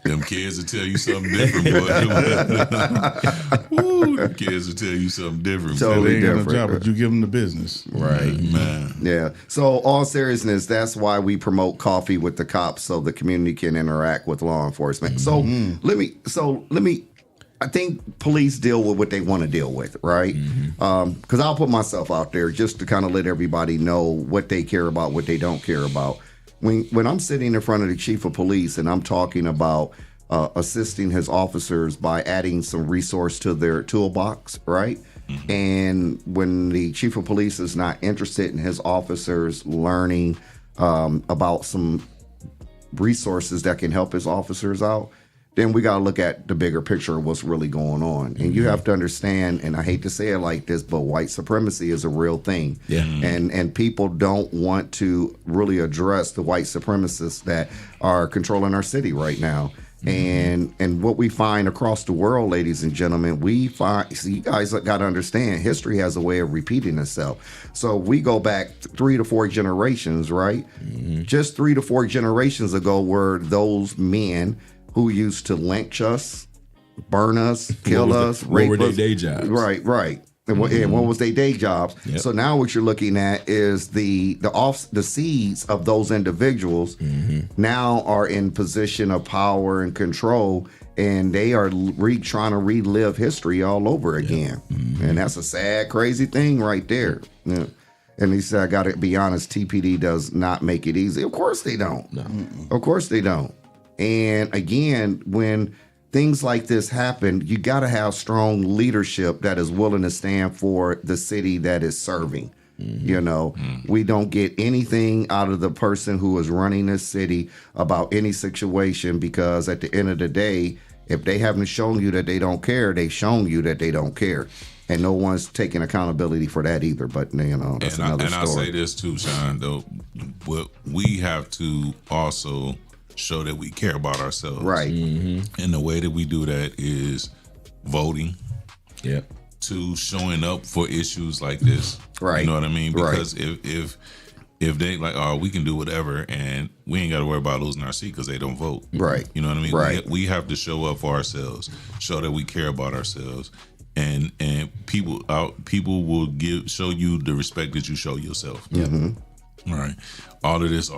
them kids will tell you something different, boy. Woo, them kids will tell you something different. They ain't got no different. job, but you give them the business. Right, man. Yeah. So, all seriousness, that's why we promote Coffee with the Cops, so the community can interact with law enforcement. So let me. I think police deal with what they want to deal with, right? Because I'll put myself out there just to kind of let everybody know what they care about, what they don't care about. When I'm sitting in front of the chief of police and I'm talking about assisting his officers by adding some resource to their toolbox, right? And when the chief of police is not interested in his officers learning about some resources that can help his officers out, then we got to look at the bigger picture of what's really going on. And you have to understand, and I hate to say it like this, but white supremacy is a real thing. Yeah. And people don't want to really address the white supremacists that are controlling our city right now. And what we find across the world, ladies and gentlemen, you guys got to understand, history has a way of repeating itself. So we go back 3 to 4 generations, right? Just 3 to 4 generations ago were those men who used to lynch us, burn us, kill us, rape us. What were their day jobs? Right. And what was their day jobs? Yep. So now what you're looking at is the seeds of those individuals now are in position of power and control, and they are trying to relive history all over again. And that's a sad, crazy thing right there. Yeah. And he said, I got to be honest, TPD does not make it easy. Of course they don't. No. Of course they don't. And again, when things like this happen, you got to have strong leadership that is willing to stand for the city that is serving. We don't get anything out of the person who is running this city about any situation, because at the end of the day, if they haven't shown you that they don't care, they've shown you that they don't care. And no one's taking accountability for that either. But, that's another story. And I'll say this too, Sean, though. We have to also show that we care about ourselves. Right. And the way that we do that is voting. Yep. To showing up for issues like this. Right. You know what I mean? Because if they like, we can do whatever and we ain't got to worry about losing our seat because they don't vote. Right. You know what I mean? Right. We have to show up for ourselves, show that we care about ourselves. And people will show you the respect that you show yourself. All right. All of this,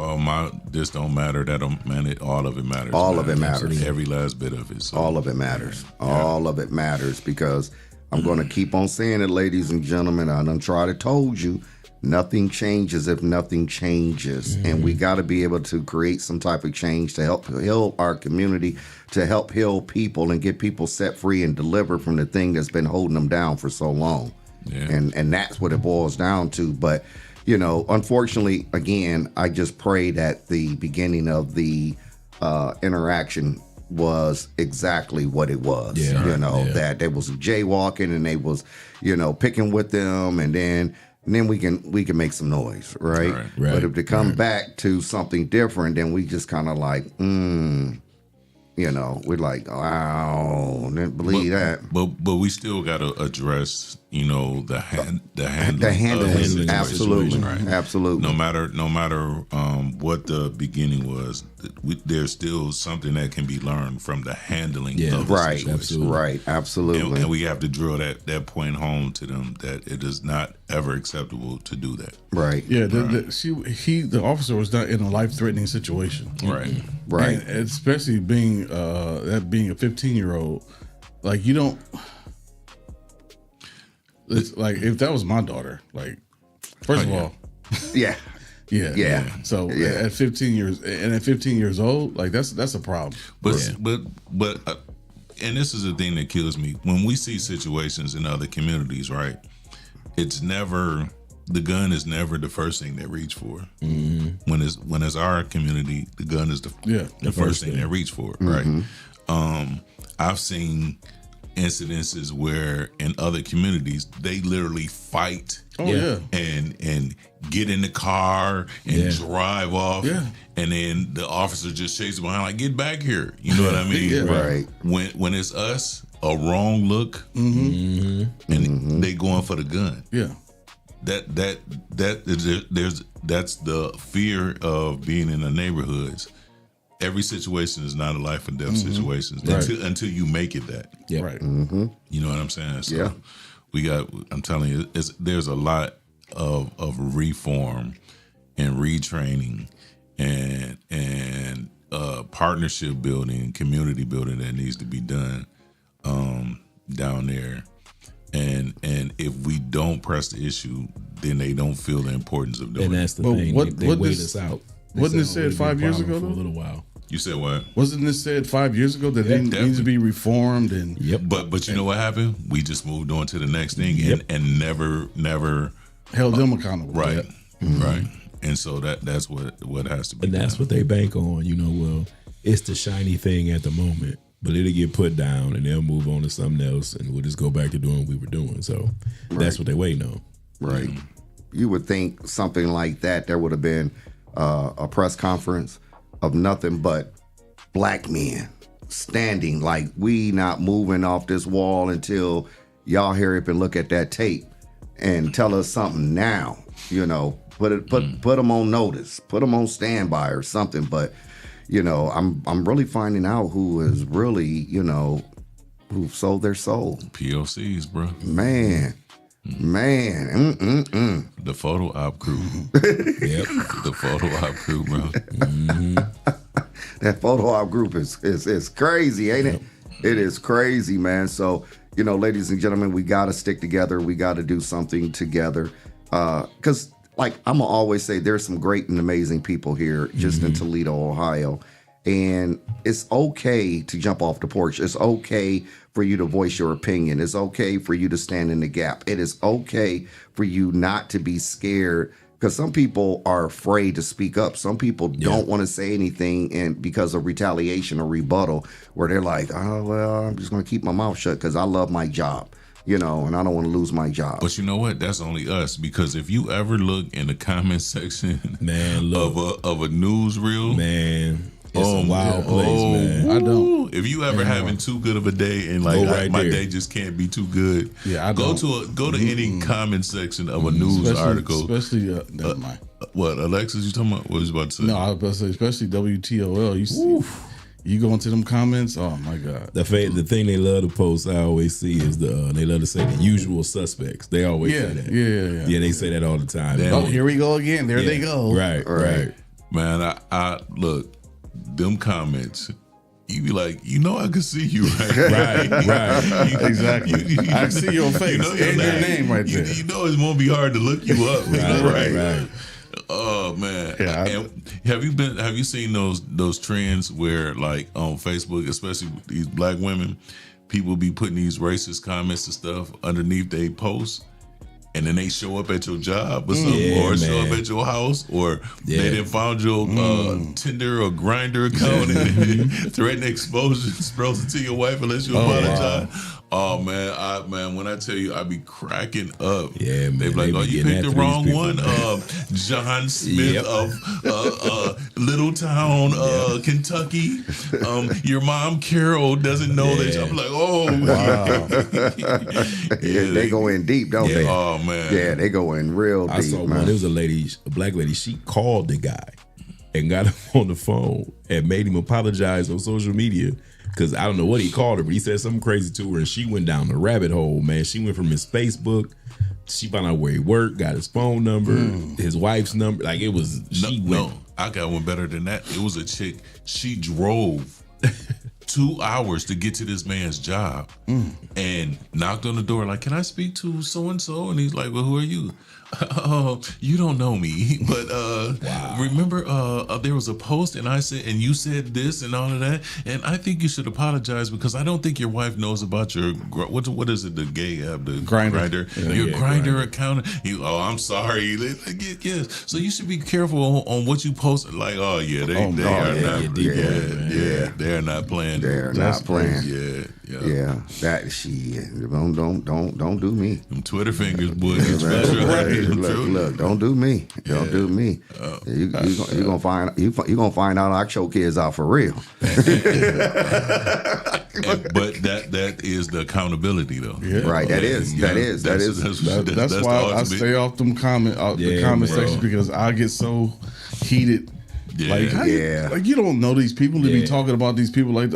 this don't matter, that don't matter. All of it matters. All of it matters. Every last bit of it. So. All of it matters. All of it matters, because I'm going to keep on saying it, ladies and gentlemen. I done tried to told you, nothing changes if nothing changes. And we got to be able to create some type of change to help heal our community, to help heal people and get people set free and delivered from the thing that's been holding them down for so long. Yeah. And that's what it boils down to. But unfortunately, again, I just pray that the beginning of the interaction was exactly what it was. That there was jaywalking and they was, picking with them, and then we can make some noise, right? But if they come back to something different, then we just kind of like, we're like, wow, didn't believe that. But we still got to address, the handling. Absolutely, right? Absolutely. No matter what the beginning was, there's still something that can be learned from the handling of the situation. Absolutely. Right, absolutely. And we have to drill that point home to them that it is not ever acceptable to do that. Right. Yeah. The officer was not in a life-threatening situation. Right. Right. And especially being a 15-year-old, like you don't. It's like if that was my daughter, like first of all, yeah. So at 15 years old, like that's a problem. But and this is the thing that kills me when we see situations in other communities, right? It's never, the gun is never the first thing they reach for. When it's our community, the gun is the first thing they reach for, right? I've seen incidences where in other communities they literally fight and get in the car and drive off, and then the officer just chases behind like, get back here, you know what I mean? Right. When it's us, a wrong look, and they going for the gun. That's the fear of being in the neighborhoods. Every situation is not a life and death situation until you make it that. Right. You know what I'm saying? So I'm telling you, there's a lot of reform and retraining and partnership building, community building that needs to be done down there. And if we don't press the issue, then they don't feel the importance of doing it. And that's the thing. They wait us out. Wasn't it said 5 years ago? For a little while. You said what? Wasn't this said 5 years ago that it needs to be reformed? And But you know what happened? We just moved on to the next thing and never held them accountable. Right. Right. And so that's what has to be. And that's what they bank on. You know, well, it's the shiny thing at the moment, but it'll get put down and they'll move on to something else and we'll just go back to doing what we were doing. So that's what they waiting on. Right. You would think something like that, there would have been a press conference of nothing but black men standing like, we not moving off this wall until y'all hurry up and look at that tape and tell us something now. You know, put them on notice, put them on standby or something. But you know, I'm really finding out who is really, you know, who sold their soul. POCs, bro. Man. The photo op crew. The photo op crew, bro. That photo op group is crazy, ain't it? It is crazy, man. So, you know, ladies and gentlemen, we got to stick together. We got to do something together. Because, like, I'm going to always say there's some great and amazing people here just in Toledo, Ohio. And it's okay to jump off the porch. It's okay for you to voice your opinion. It's okay for you to stand in the gap. It is okay for you not to be scared, because some people are afraid to speak up. Some people don't want to say anything and because of retaliation or rebuttal, where they're like, oh, well, I'm just going to keep my mouth shut because I love my job, you know, and I don't want to lose my job. But you know what? That's only us, because if you ever look in the comment section of a newsreel, it's a wild place, man. I don't. If you ever having too good of a day and like my day just can't be too good, go to any comment section of a news article. Especially, never mind. What, Alexis? You talking about? What was you about to say? No, I was about to say, especially WTOL. You go into them comments. Oh my God. The thing they love to post, I always see, is they love to say the usual suspects. They always say that. Yeah. They say that all the time. Oh, here we go again. There they go. Right. Man, I look. Them comments, you be like, you know, I can see you, right? Right. Exactly. I can see your face and your name right there. You know, it won't be hard to look you up, right? Oh man. Yeah. And have you seen those trends where, like, on Facebook, especially with these black women, people be putting these racist comments and stuff underneath their posts? And then they show up at your job or something, or show up at your house, or they didn't found your Tinder or Grindr account and threaten exposure to your wife unless you apologize. Wow. Oh man, when I tell you, I be cracking up. Yeah, man. They be like, "Oh, you picked the wrong one." John Smith of Little Town, Kentucky. Your mom Carol doesn't know that. I'm like, oh wow. They go in deep, don't they? Oh man, yeah, they go in real deep. I saw one. There was a black lady. She called the guy and got him on the phone and made him apologize on social media. Because I don't know what he called her, but he said something crazy to her, and she went down the rabbit hole, man. She went from his Facebook, she found out where he worked, got his phone number, his wife's number. Like, it was, no, I got one better than that. It was a chick. She drove 2 hours to get to this man's job and knocked on the door like, can I speak to so-and-so? And he's like, well, who are you? Oh, you don't know me, but remember there was a post and I said, and you said this and all of that, and I think you should apologize because I don't think your wife knows about your what is it, the gay app, the Grindr, your Grindr account. I'm sorry. Yes. So you should be careful on what you post. Like, they are not. They're not playing. They're not playing. Yeah. That don't do me. Them Twitter fingers, boy. Look, don't do me. Don't do me. You gonna find out I choke kids out for real. But that is the accountability, though. Yeah. Right. That's why I stay off them comment section, because I get so heated. Yeah. Like you don't know these people to be talking about these people like,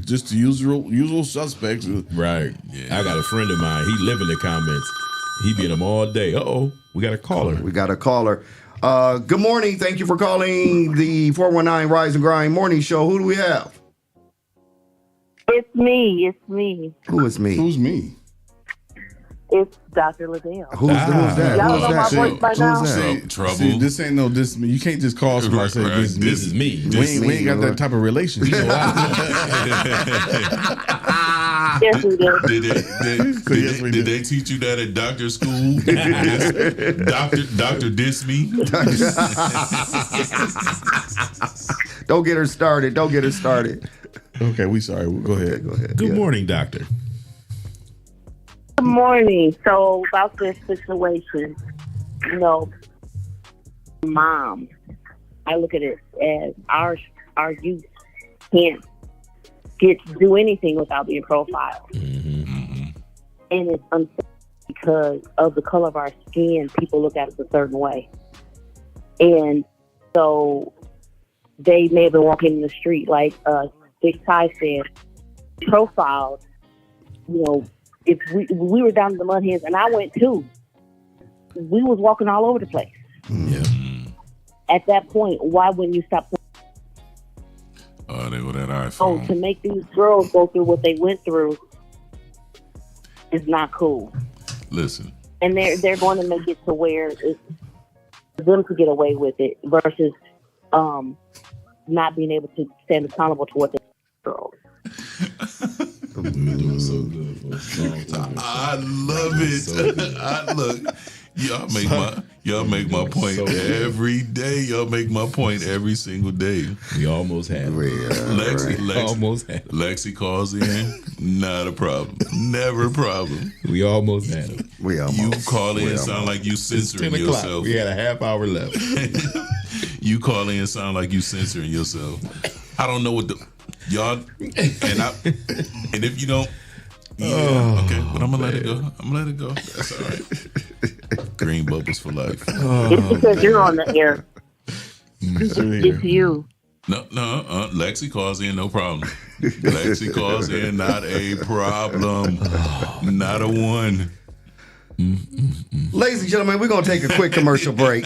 just the usual suspects. Right. Yeah. I got a friend of mine. He live in the comments. He be in them all day. We got a caller. Good morning. Thank you for calling the 419 Rise and Grind Morning Show. Who do we have? It's me. Who is me? Who's me? It's Dr. Liddell. Who's that? Y'all know my voice by now? Trouble. See, this ain't no this me. You can't just call somebody and say this is me. We ain't got that type of relationship. Yes, we did. Did they teach you that at doctor school? Doctor diss me? Don't get her started. Okay, we sorry. Go ahead. Good morning, doctor. Good morning. So about this situation, mom, I look at it as our youth can't get to do anything without being profiled. Mm-hmm. And it's unfair because of the color of our skin, people look at us a certain way. And so they may have been walking in the street, like Big Ty said, profiled, if we were down to the mud hens, and I went too, we was walking all over the place. Yeah. At that point, why wouldn't you stop? They were that iPhone. To make these girls go through what they went through is not cool. Listen. And they're going to make it to where it's them to get away with it versus not being able to stand accountable to what they girls. So good. I love it. Look, y'all make my point every day. Y'all make my point every single day. We almost had it. Lexi calls in, not a problem. Never a problem. We almost had it. You call in, sound like you censoring yourself. We had a half hour left. You call in, sound like you censoring yourself. I don't know what y'all and if you don't. Okay, but I'm gonna let it go. That's all right. Green bubbles for life. It's because you're on the air. It's you. No. Lexi calls in, no problem. Lexi calls in, not a problem. Not a one. Ladies and gentlemen, we're going to take a quick commercial break.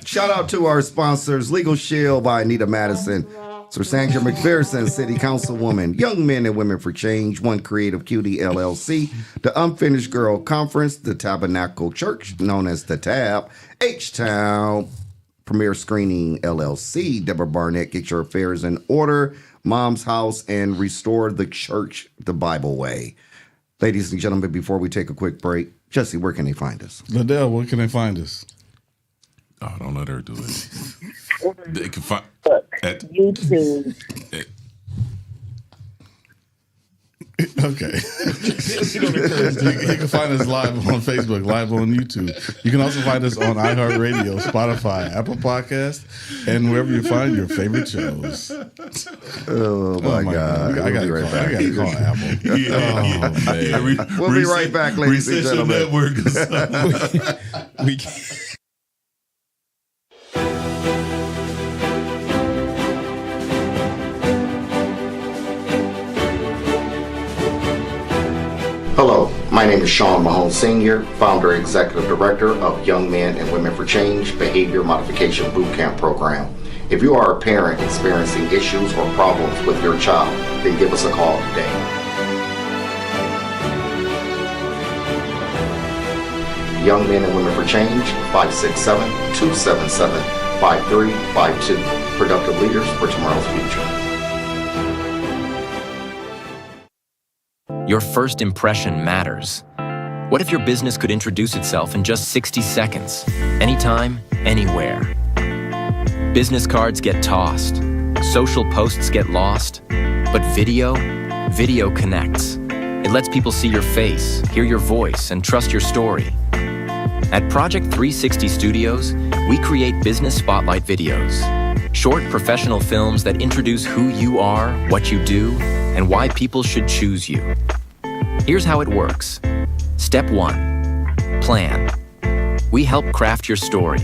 Shout out to our sponsors, Legal Shield by Anita Madison, Sir Sandra McPherson, City Councilwoman, Young Men and Women for Change, One Creative Cutie LLC, the Unfinished Girl Conference, the Tabernacle Church, known as the Tab, H-Town, Premier Screening LLC, Deborah Barnett, Get Your Affairs in Order, Mom's House, and Restore the Church the Bible Way. Ladies and gentlemen, before we take a quick break, Jesse, where can they find us? Liddell, where can they find us? Oh, don't let her do it. They can find at YouTube. Okay. You can find us live on Facebook, live on YouTube. You can also find us on iHeartRadio, Spotify, Apple Podcasts, and wherever you find your favorite shows. Oh my God. I got to call Apple. We'll be right back, ladies and gentlemen. We Hello, my name is Sean Mahone Sr., founder and executive director of Young Men and Women for Change Behavior Modification Bootcamp Program. If you are a parent experiencing issues or problems with your child, then give us a call today. Young Men and Women for Change, 567-277-5352. Productive leaders for tomorrow's future. Your first impression matters. What if your business could introduce itself in just 60 seconds? Anytime, anywhere. Business cards get tossed. Social posts get lost. But video connects. It lets people see your face, hear your voice, and trust your story. At Project 360 Studios, we create business spotlight videos. Short professional films that introduce who you are, what you do, and why people should choose you. Here's how it works. Step 1. Plan. We help craft your story.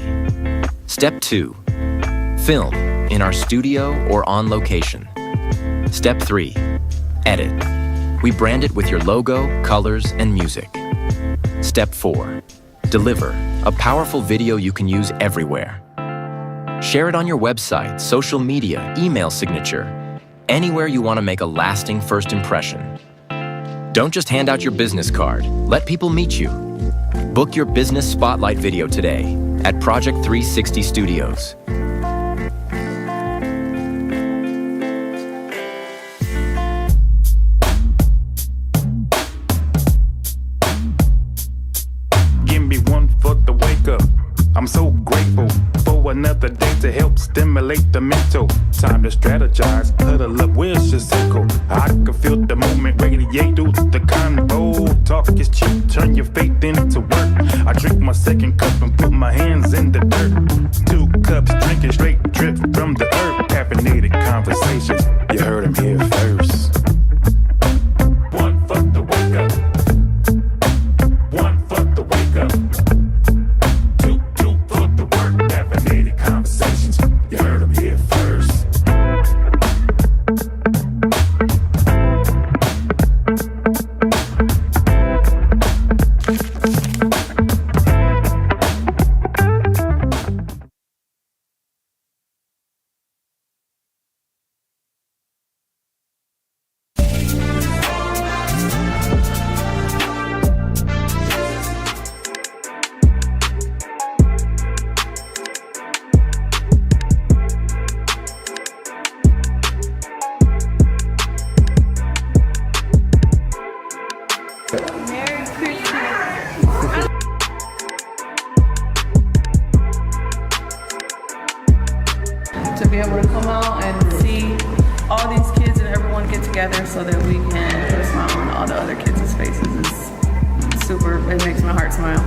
Step 2. Film in our studio or on location. Step 3. Edit. We brand it with your logo, colors, and music. Step 4. Deliver a powerful video you can use everywhere. Share it on your website, social media, email signature, anywhere you want to make a lasting first impression. Don't just hand out your business card. Let people meet you. Book your business spotlight video today at Project 360 Studios. Give me one for the wake up. I'm so grateful for another day to help stimulate the mental. Time to strategize, huddle up, where's your circle? I can feel the moment radiate through the convo. Talk is cheap, turn your faith into work. I drink my second cup and put my hands in the dirt. 2 cups, drinking straight drip from the earth. Caffeinated conversations, you heard them here first. One for the wake up. One for the wake up. You heard them here first. To be able to come out and see all these kids and everyone get together so that we can put a smile on all the other kids' faces is super, it makes my heart smile.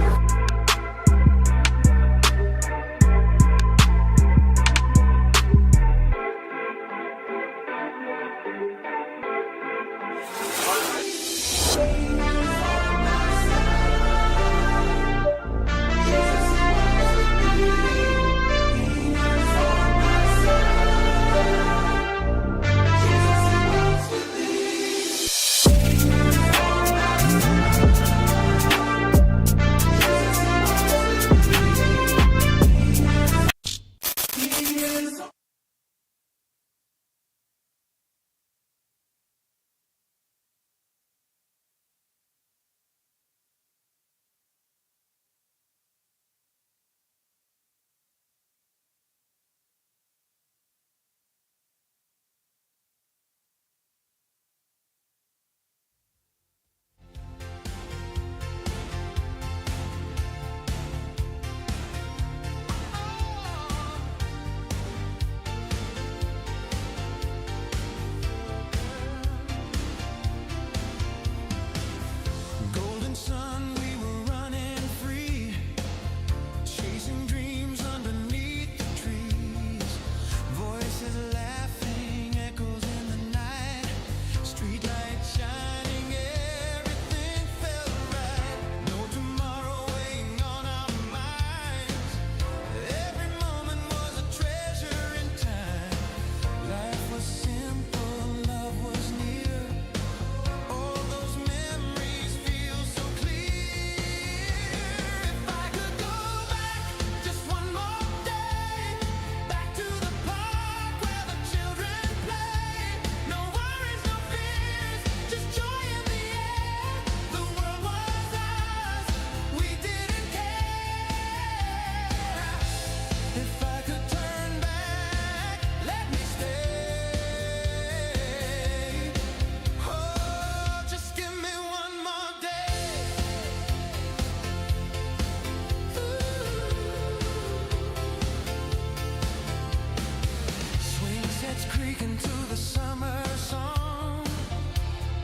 Let's creak into the summer song.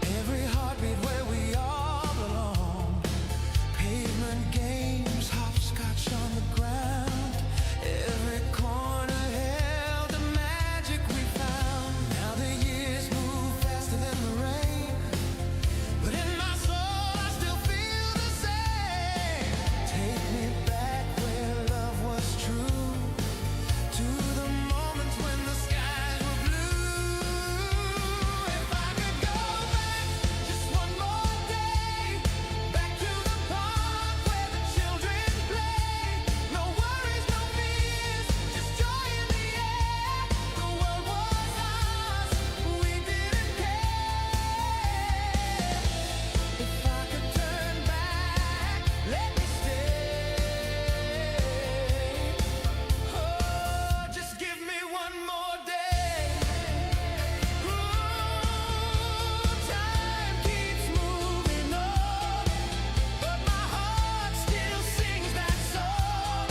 Every heartbeat where we all belong. Pavement games, hopscotch on the ground. Every corner held the magic we found. Now the years move faster than the rain, but in my soul I still feel the same. Take me back where love was true, to the moments when the skies were blue. If I could go back just one more day, back to the park where the children play. No worries, no fears, just joy in the air. The world was ours, we didn't care. If I could turn back, let me stay. Oh, just give me one more day. Time keeps moving on, but my heart still sings that song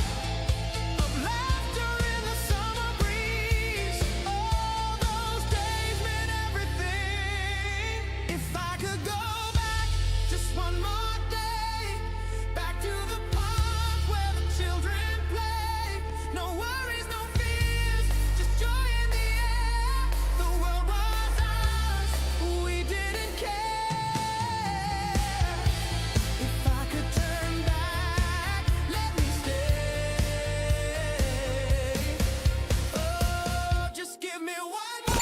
of laughter in the summer breeze. All those days meant everything. If I could go back just one more day, back to the park where the children play. No worries, no fears, just joy in the air. The world was ours, we didn't care. If I could turn back, let me stay. Oh, just give me one more.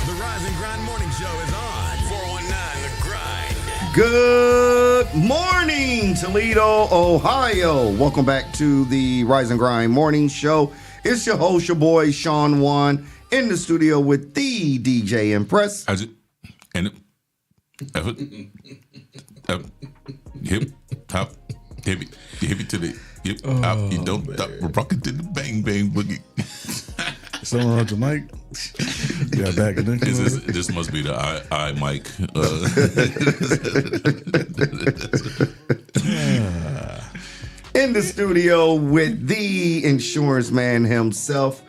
The Rise and Grind Morning Show is on. 419 The Grind. Good morning, Toledo, Ohio. Welcome back to the Rise and Grind Morning Show. It's your host, your boy, Sean Juan, in the studio with the DJ Impress. How's it? And hip hop, hip it to the hip hop. You don't stop. We're rocking to the bang bang boogie. Something wrong with your mic? Yeah, back in there. This must be the I mic. In the studio with the insurance man himself,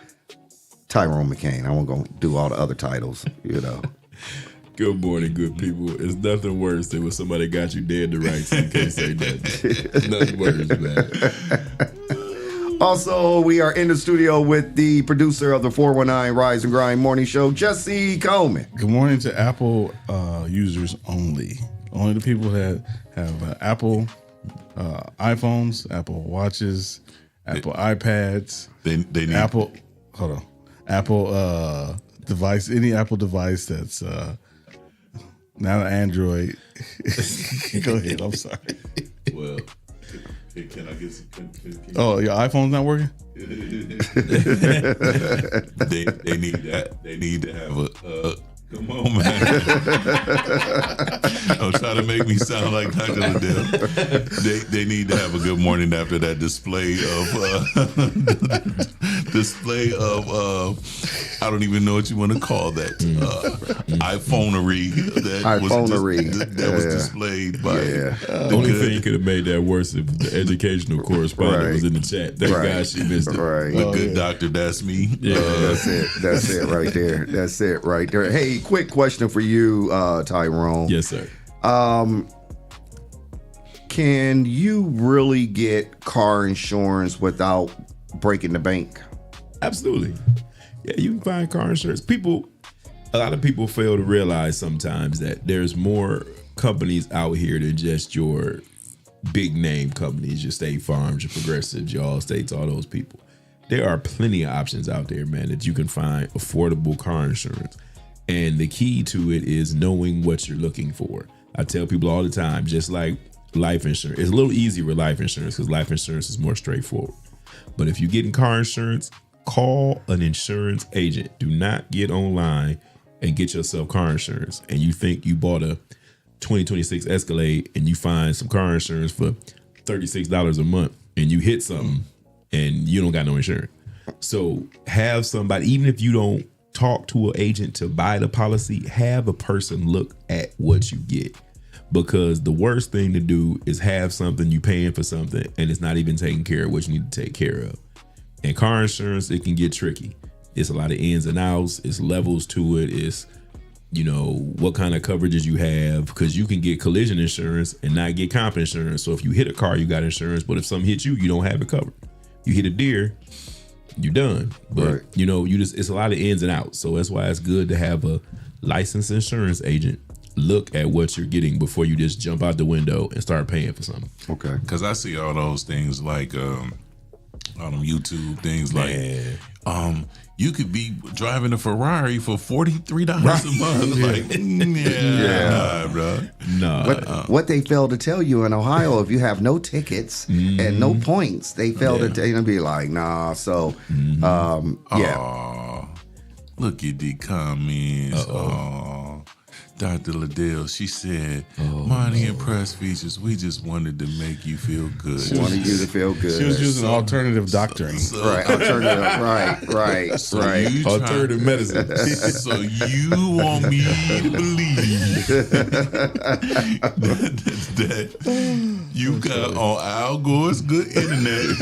Tyrone McCain. I won't go do all the other titles, you know. Good morning, good people. It's nothing worse than when somebody got you dead to rights and you can't say nothing. Nothing worse, man. Also, we are in the studio with the producer of the 419 Rise and Grind Morning Show, Jesse Coleman. Good morning to Apple users only. Only the people that have Apple iPhones, Apple Watches, Apple iPads. They need Apple. Hold on. Apple device. Any Apple device that's not an Android. Go ahead. I'm sorry. Well, can I get some? Oh, your iPhone's not working? They need that. They need to have a. Come on, man. Don't try to make me sound like Dr. Liddell. They need to have a good morning after that display of I don't even know what you want to call that. iPhonery that was displayed by. The only thing you could have made that worse if the educational correspondent was in the chat. Thank God she missed it. The good doctor, that's me. Yeah, that's it right there. That's it right there. Hey, quick question for you, Tyrone. Yes, sir. Can you really get car insurance without breaking the bank? Absolutely. Yeah, you can find car insurance. A lot of people fail to realize sometimes that there's more companies out here than just your big name companies, your State Farms, your Progressives, your Allstates, all those people. There are plenty of options out there, man, that you can find affordable car insurance. And the key to it is knowing what you're looking for. I tell people all the time, just like life insurance, it's a little easier with life insurance because life insurance is more straightforward. But if you're getting car insurance, call an insurance agent. Do not get online and get yourself car insurance. And you think you bought a 2026 Escalade and you find some car insurance for $36 a month and you hit something and you don't got no insurance. So have somebody, even if you don't talk to an agent to buy the policy, have a person look at what you get. Because the worst thing to do is have something, you paying for something and it's not even taking care of what you need to take care of. And car insurance, it can get tricky. It's a lot of ins and outs. It's levels to it. It's, you know, what kind of coverages you have, because you can get collision insurance and not get comp insurance. So if you hit a car, you got insurance, but if something hits you, you don't have it covered. You hit a deer, you're done. But you know, it's a lot of ins and outs. So that's why it's good to have a licensed insurance agent look at what you're getting before you just jump out the window and start paying for something. Okay. Because I see all those things like on them YouTube things like you could be driving a Ferrari for $43 a month. Like, nah, bro. No. What they fail to tell you in Ohio, if you have no tickets and no points, they fail to tell you and be like, nah. So, Look at the comments. Dr. Liddell, she said, Monty and Press Features, we just wanted to make you feel good. She wanted you to feel good. She was using alternative doctoring. Alternative, right. Alternative medicine. So you want me to believe that you got on Al Gore's good internet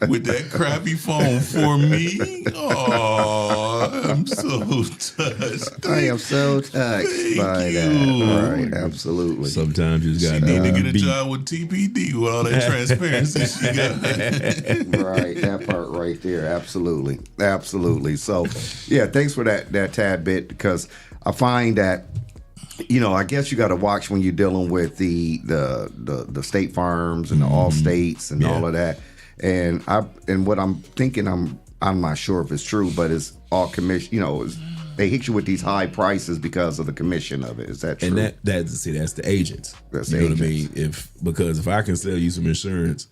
with that crappy phone for me? Oh, I'm so touched. I am so touched by that. Right, absolutely. Sometimes you just got need to get a job with TPD with all that transparency she got. Right, that part right there. Absolutely. So, yeah, thanks for that tad bit, because I find that, you know, I guess you got to watch when you're dealing with the state farms and the all states and all of that. And what I'm thinking, I'm not sure if it's true, but it's all commission. You know, they hit you with these high prices because of the commission of it. Is that true? And that's the agents. That's you the know agents. what I mean? Because if I can sell you some insurance,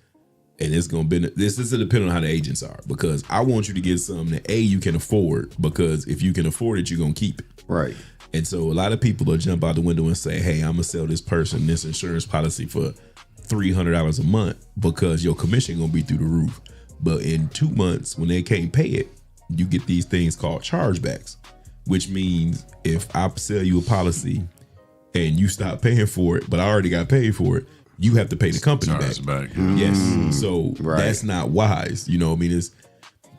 and it's gonna be this is depending on how the agents are. Because I want you to get something that you can afford. Because if you can afford it, you're gonna keep it. Right. And so a lot of people will jump out the window and say, "Hey, I'm gonna sell this person this insurance policy for $300 a month because your commission gonna be through the roof." But in 2 months, when they can't pay it, you get these things called chargebacks, which means if I sell you a policy and you stop paying for it, but I already got paid for it, you have to pay the company back. Yes. So that's not wise. You know what I mean? It's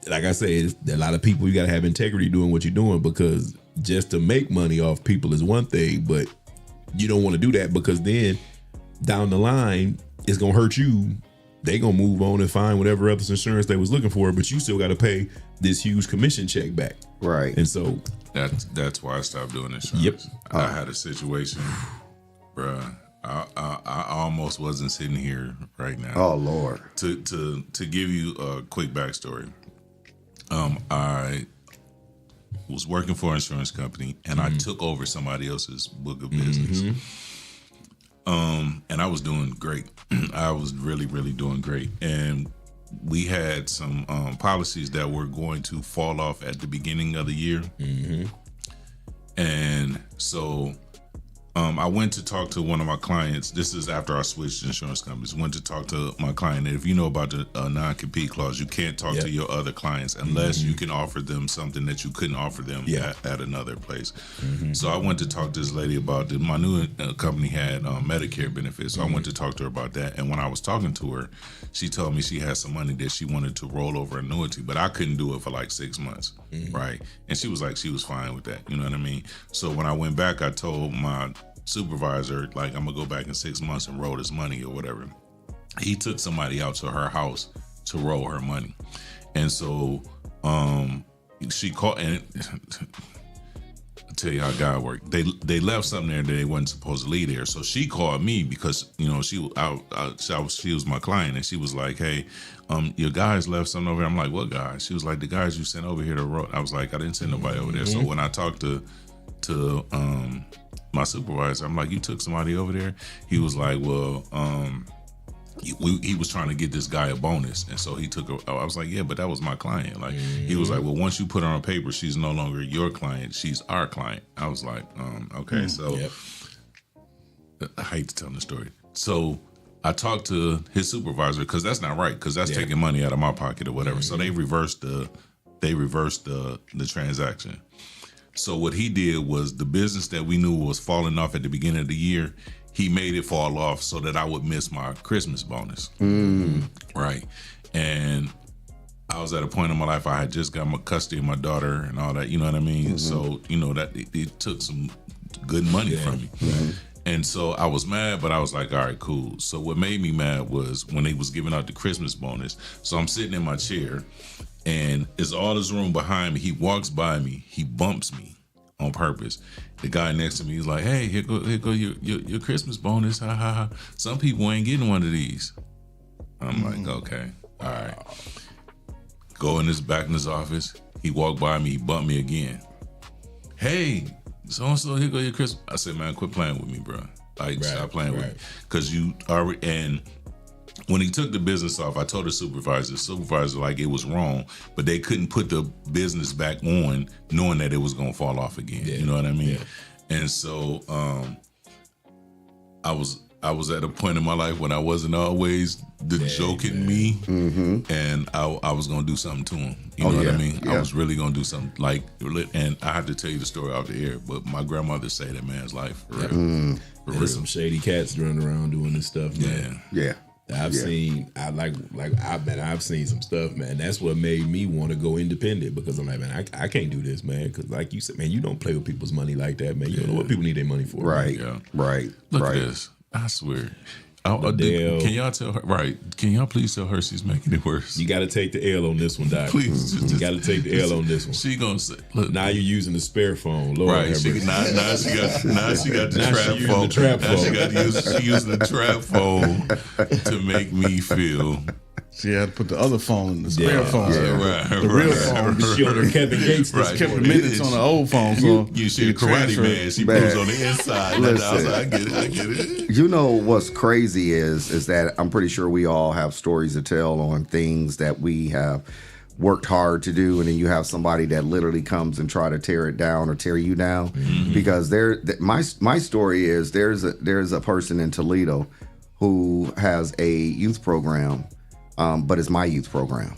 like I say, a lot of people, you got to have integrity doing what you're doing, because just to make money off people is one thing, but you don't want to do that, because then down the line, it's going to hurt you. They going to move on and find whatever other insurance they was looking for, but you still got to pay this huge commission check back. Right. And so that's why I stopped doing insurance. Yep. I had a situation, bruh. I almost wasn't sitting here right now. Oh Lord. To give you a quick backstory. I was working for an insurance company, and I took over somebody else's book of business. And I was doing great. I was really, really doing great. And we had some policies that were going to fall off at the beginning of the year. And so I went to talk to one of my clients. This is after I switched insurance companies. Went to talk to my client. And if you know about the non-compete clause, you can't talk to your other clients unless you can offer them something that you couldn't offer them at another place. So I went to talk to this lady about my new company had Medicare benefits. So I went to talk to her about that. And when I was talking to her, she told me she had some money that she wanted to roll over annuity, but I couldn't do it for like 6 months, right? And she was like, she was fine with that. You know what I mean? So when I went back, I told my supervisor, like, I'm gonna go back in 6 months and roll this money or whatever. He took somebody out to her house to roll her money. And so she called, and I'll tell you how God worked. They left something there that they wasn't supposed to leave there. So she called me because, you know, she was my client, and she was like, "Hey, your guys left something over here." I'm like, "What guys?" She was like, "The guys you sent over here to roll." I was like, "I didn't send nobody over there." So when I talked to my supervisor, I'm like, "You took somebody over there?" He was like, "Well, he was trying to get this guy a bonus, and so he took her." I was like, "Yeah, but that was my client." Like, he was like, "Well, once you put her on paper, she's no longer your client; she's our client." I was like, "Okay." So I hate to tell the story. So I talked to his supervisor, because that's not right, because that's taking money out of my pocket or whatever. So they reversed the transaction. So what he did was, the business that we knew was falling off at the beginning of the year, he made it fall off so that I would miss my Christmas bonus. Right. And I was at a point in my life I had just got my custody of my daughter and all that, you know what I mean? So, you know, that it took some good money from me. And so I was mad, but I was like, all right, cool. So what made me mad was when they was giving out the Christmas bonus. So I'm sitting in my chair and it's all this room behind me. He walks by me, he bumps me on purpose. The guy next to me is like, hey, here go your Christmas bonus. Ha ha ha. Some people ain't getting one of these. I'm like, okay, all right. Go in back in his office. He walked by me, he bumped me again. Hey, so-and-so, here go your Christmas. I said, man, quit playing with me, bro. Like, stop playing with me. Because you already, and when he took the business off, I told the supervisor, like, it was wrong, but they couldn't put the business back on knowing that it was going to fall off again. You know what I mean? And so I was at a point in my life when I wasn't always the joking me, and I was gonna do something to him. You know what I mean? I was really gonna do something like, and I have to tell you the story off the air. But my grandmother saved that man's life for real. There's some shady cats running around doing this stuff, man. I've seen some stuff, man. That's what made me want to go independent, because I'm like, man, I can't do this, man. Because like you said, man, you don't play with people's money like that, man. You don't know what people need their money for. Right. Look at this. I swear. Can y'all tell her? Right. Can y'all please tell her she's making it worse? You got to take the L on this one, Doc. Please. You got to take the L on this one. She gonna say, look. Now you're using the spare phone. Lord right. Now she got the trap phone. She using the trap phone to make me feel. She had to put the other phone in the spare phone. The real phone. She on her Kevin Gates. Kept the minutes on the old phone. So you see a karate man. She moves on the inside. Listen, I get it. You know what's crazy is that I'm pretty sure we all have stories to tell on things that we have worked hard to do, and then you have somebody that literally comes and try to tear it down or tear you down. Because my story is there's a person in Toledo who has a youth program. But it's my youth program.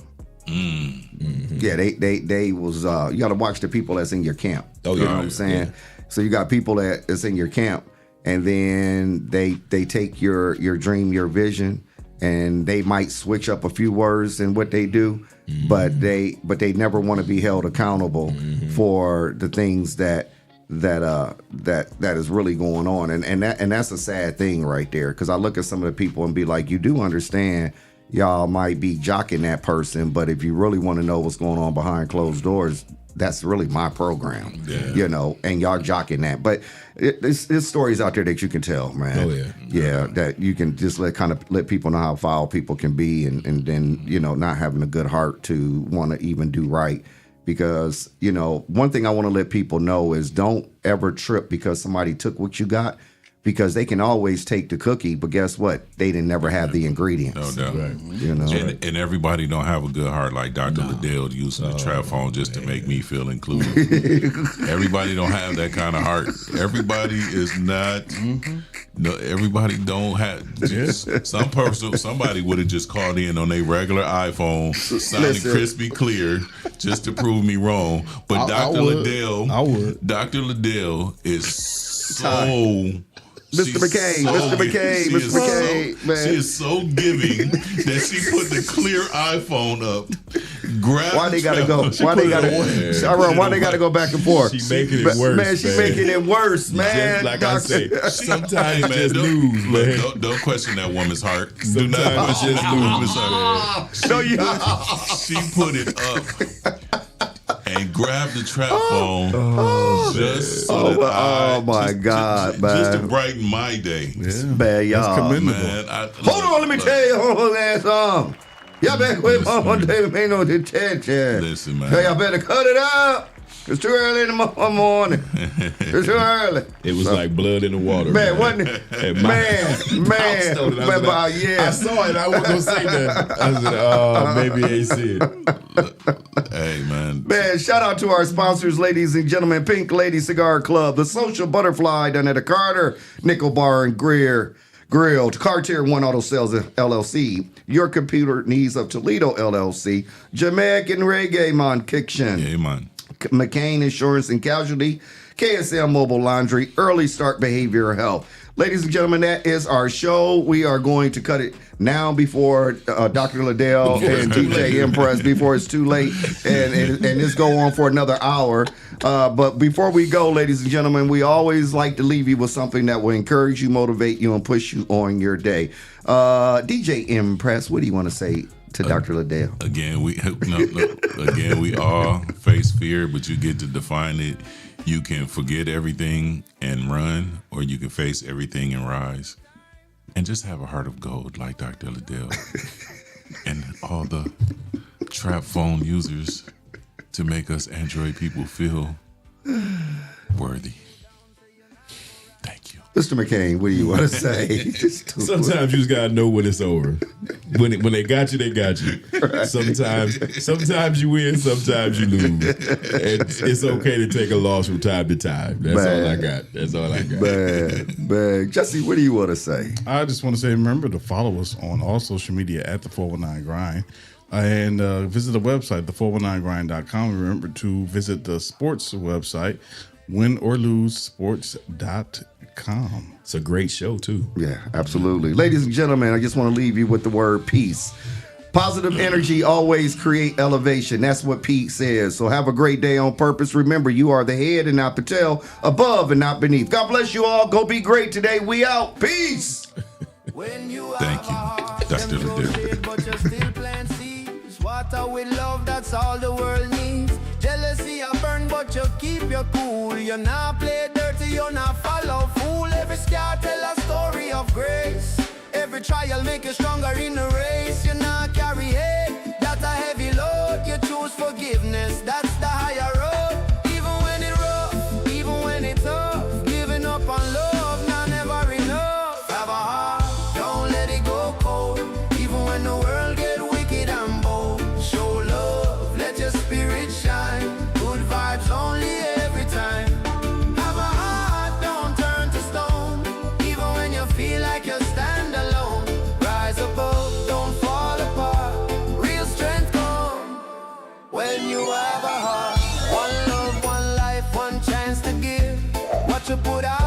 Yeah, they was you got to watch the people that's in your camp. You know what I'm saying? So you got people that's in your camp, and then they take your dream, your vision, and they might switch up a few words in what they do, but they never want to be held accountable for the things that is really going on, and that's a sad thing right there. Because I look at some of the people and be like, you do understand. Y'all might be jocking that person, but if you really want to know what's going on behind closed doors, that's really my program, you know, and y'all jocking that. But there's stories out there that you can tell, man. That you can just let people know how foul people can be, and then, you know, not having a good heart to want to even do right. Because, you know, one thing I want to let people know is don't ever trip because somebody took what you got. Because they can always take the cookie, but guess what? They didn't never have the ingredients. No doubt. You know? And everybody don't have a good heart like Dr. Liddell using the trap phone just to make me feel included. Everybody don't have that kind of heart. Everybody is not. No, everybody don't have. Somebody would have just called in on their regular iPhone, sounding crispy clear, just to prove me wrong. But Dr. Liddell is so. Mr. McKay, man. She is so giving that she put the clear iPhone up. Why they gotta go? Why they gotta go back and forth? She making it worse, man. She making it worse, man. Just like I say, sometimes just lose, man. Don't question that woman's heart. Do not question that woman's heart. No, you. She put it up. And grab the trap phone just so that my God, man. Just to brighten my day. Man, y'all. Man, hold on, let me tell you hold on that song. Y'all better quit on David pay no attention. Listen, man. So y'all better cut it out. It's too early in the morning. It's too early. It was like blood in the water. Man, wasn't it? Man. I saw it. I wasn't going to say that. I said, maybe they see it. Hey, man. Man, shout out to our sponsors, ladies and gentlemen. Pink Lady Cigar Club, The Social Butterfly down at the Carter, Nickel Bar and Grill, Cartier One Auto Sales LLC, Your Computer Needs of Toledo LLC, Jamaican Reggae Man Kitchen. Yeah, man. McCain Insurance and Casualty, KSM Mobile Laundry, Early Start Behavioral Health. Ladies and gentlemen, that is our show. We are going to cut it now before Dr. Liddell and DJ Impress, before it's too late, and this go on for another hour. But before we go, ladies and gentlemen, we always like to leave you with something that will encourage you, motivate you, and push you on your day. DJ Impress, what do you want to say to Dr. Liddell? Again, we all face fear, but you get to define it. You can forget everything and run, or you can face everything and rise. And just have a heart of gold like Dr. Liddell and all the trap phone users to make us Android people feel worthy. Thank you. Mr. McCain, what do you want to say? Sometimes you just gotta know when it's over. When they got you, they got you. Right. Sometimes you win, sometimes you lose. And it's okay to take a loss from time to time. That's all I got. Man. Jesse, what do you want to say? I just want to say, remember to follow us on all social media at the 419 Grind. And visit the website, the419grind.com. Remember to visit the sports website, winorlosesports.com. It's a great show, too. Yeah, absolutely. Ladies and gentlemen, I just want to leave you with the word peace. Positive energy always create elevation. That's what Pete says. So have a great day on purpose. Remember, you are the head and not the tail, above and not beneath. God bless you all. Go be great today. We out. Peace. Thank you. Dr. Liddell. Water with love, that's all the world needs. Jealousy I burn, but you keep your cool. You're not play dirty, you're not follow fool. Every scar tell a story of grace. Every trial make you stronger in the race. You're not carry hate, that's a heavy load. You choose forgiveness, that's the higher road. Even when it's rough, even when it's tough, giving up on love, not never enough. Have a heart, don't let it go cold. Even when the world get wicked and bold, show love, let your spirit shine. Good vibes only every time. Have a heart, don't turn to stone. Even when you feel like you stand alone, rise above, don't fall apart. Real strength come when you have a heart. One love, one life, one chance to give. What you put out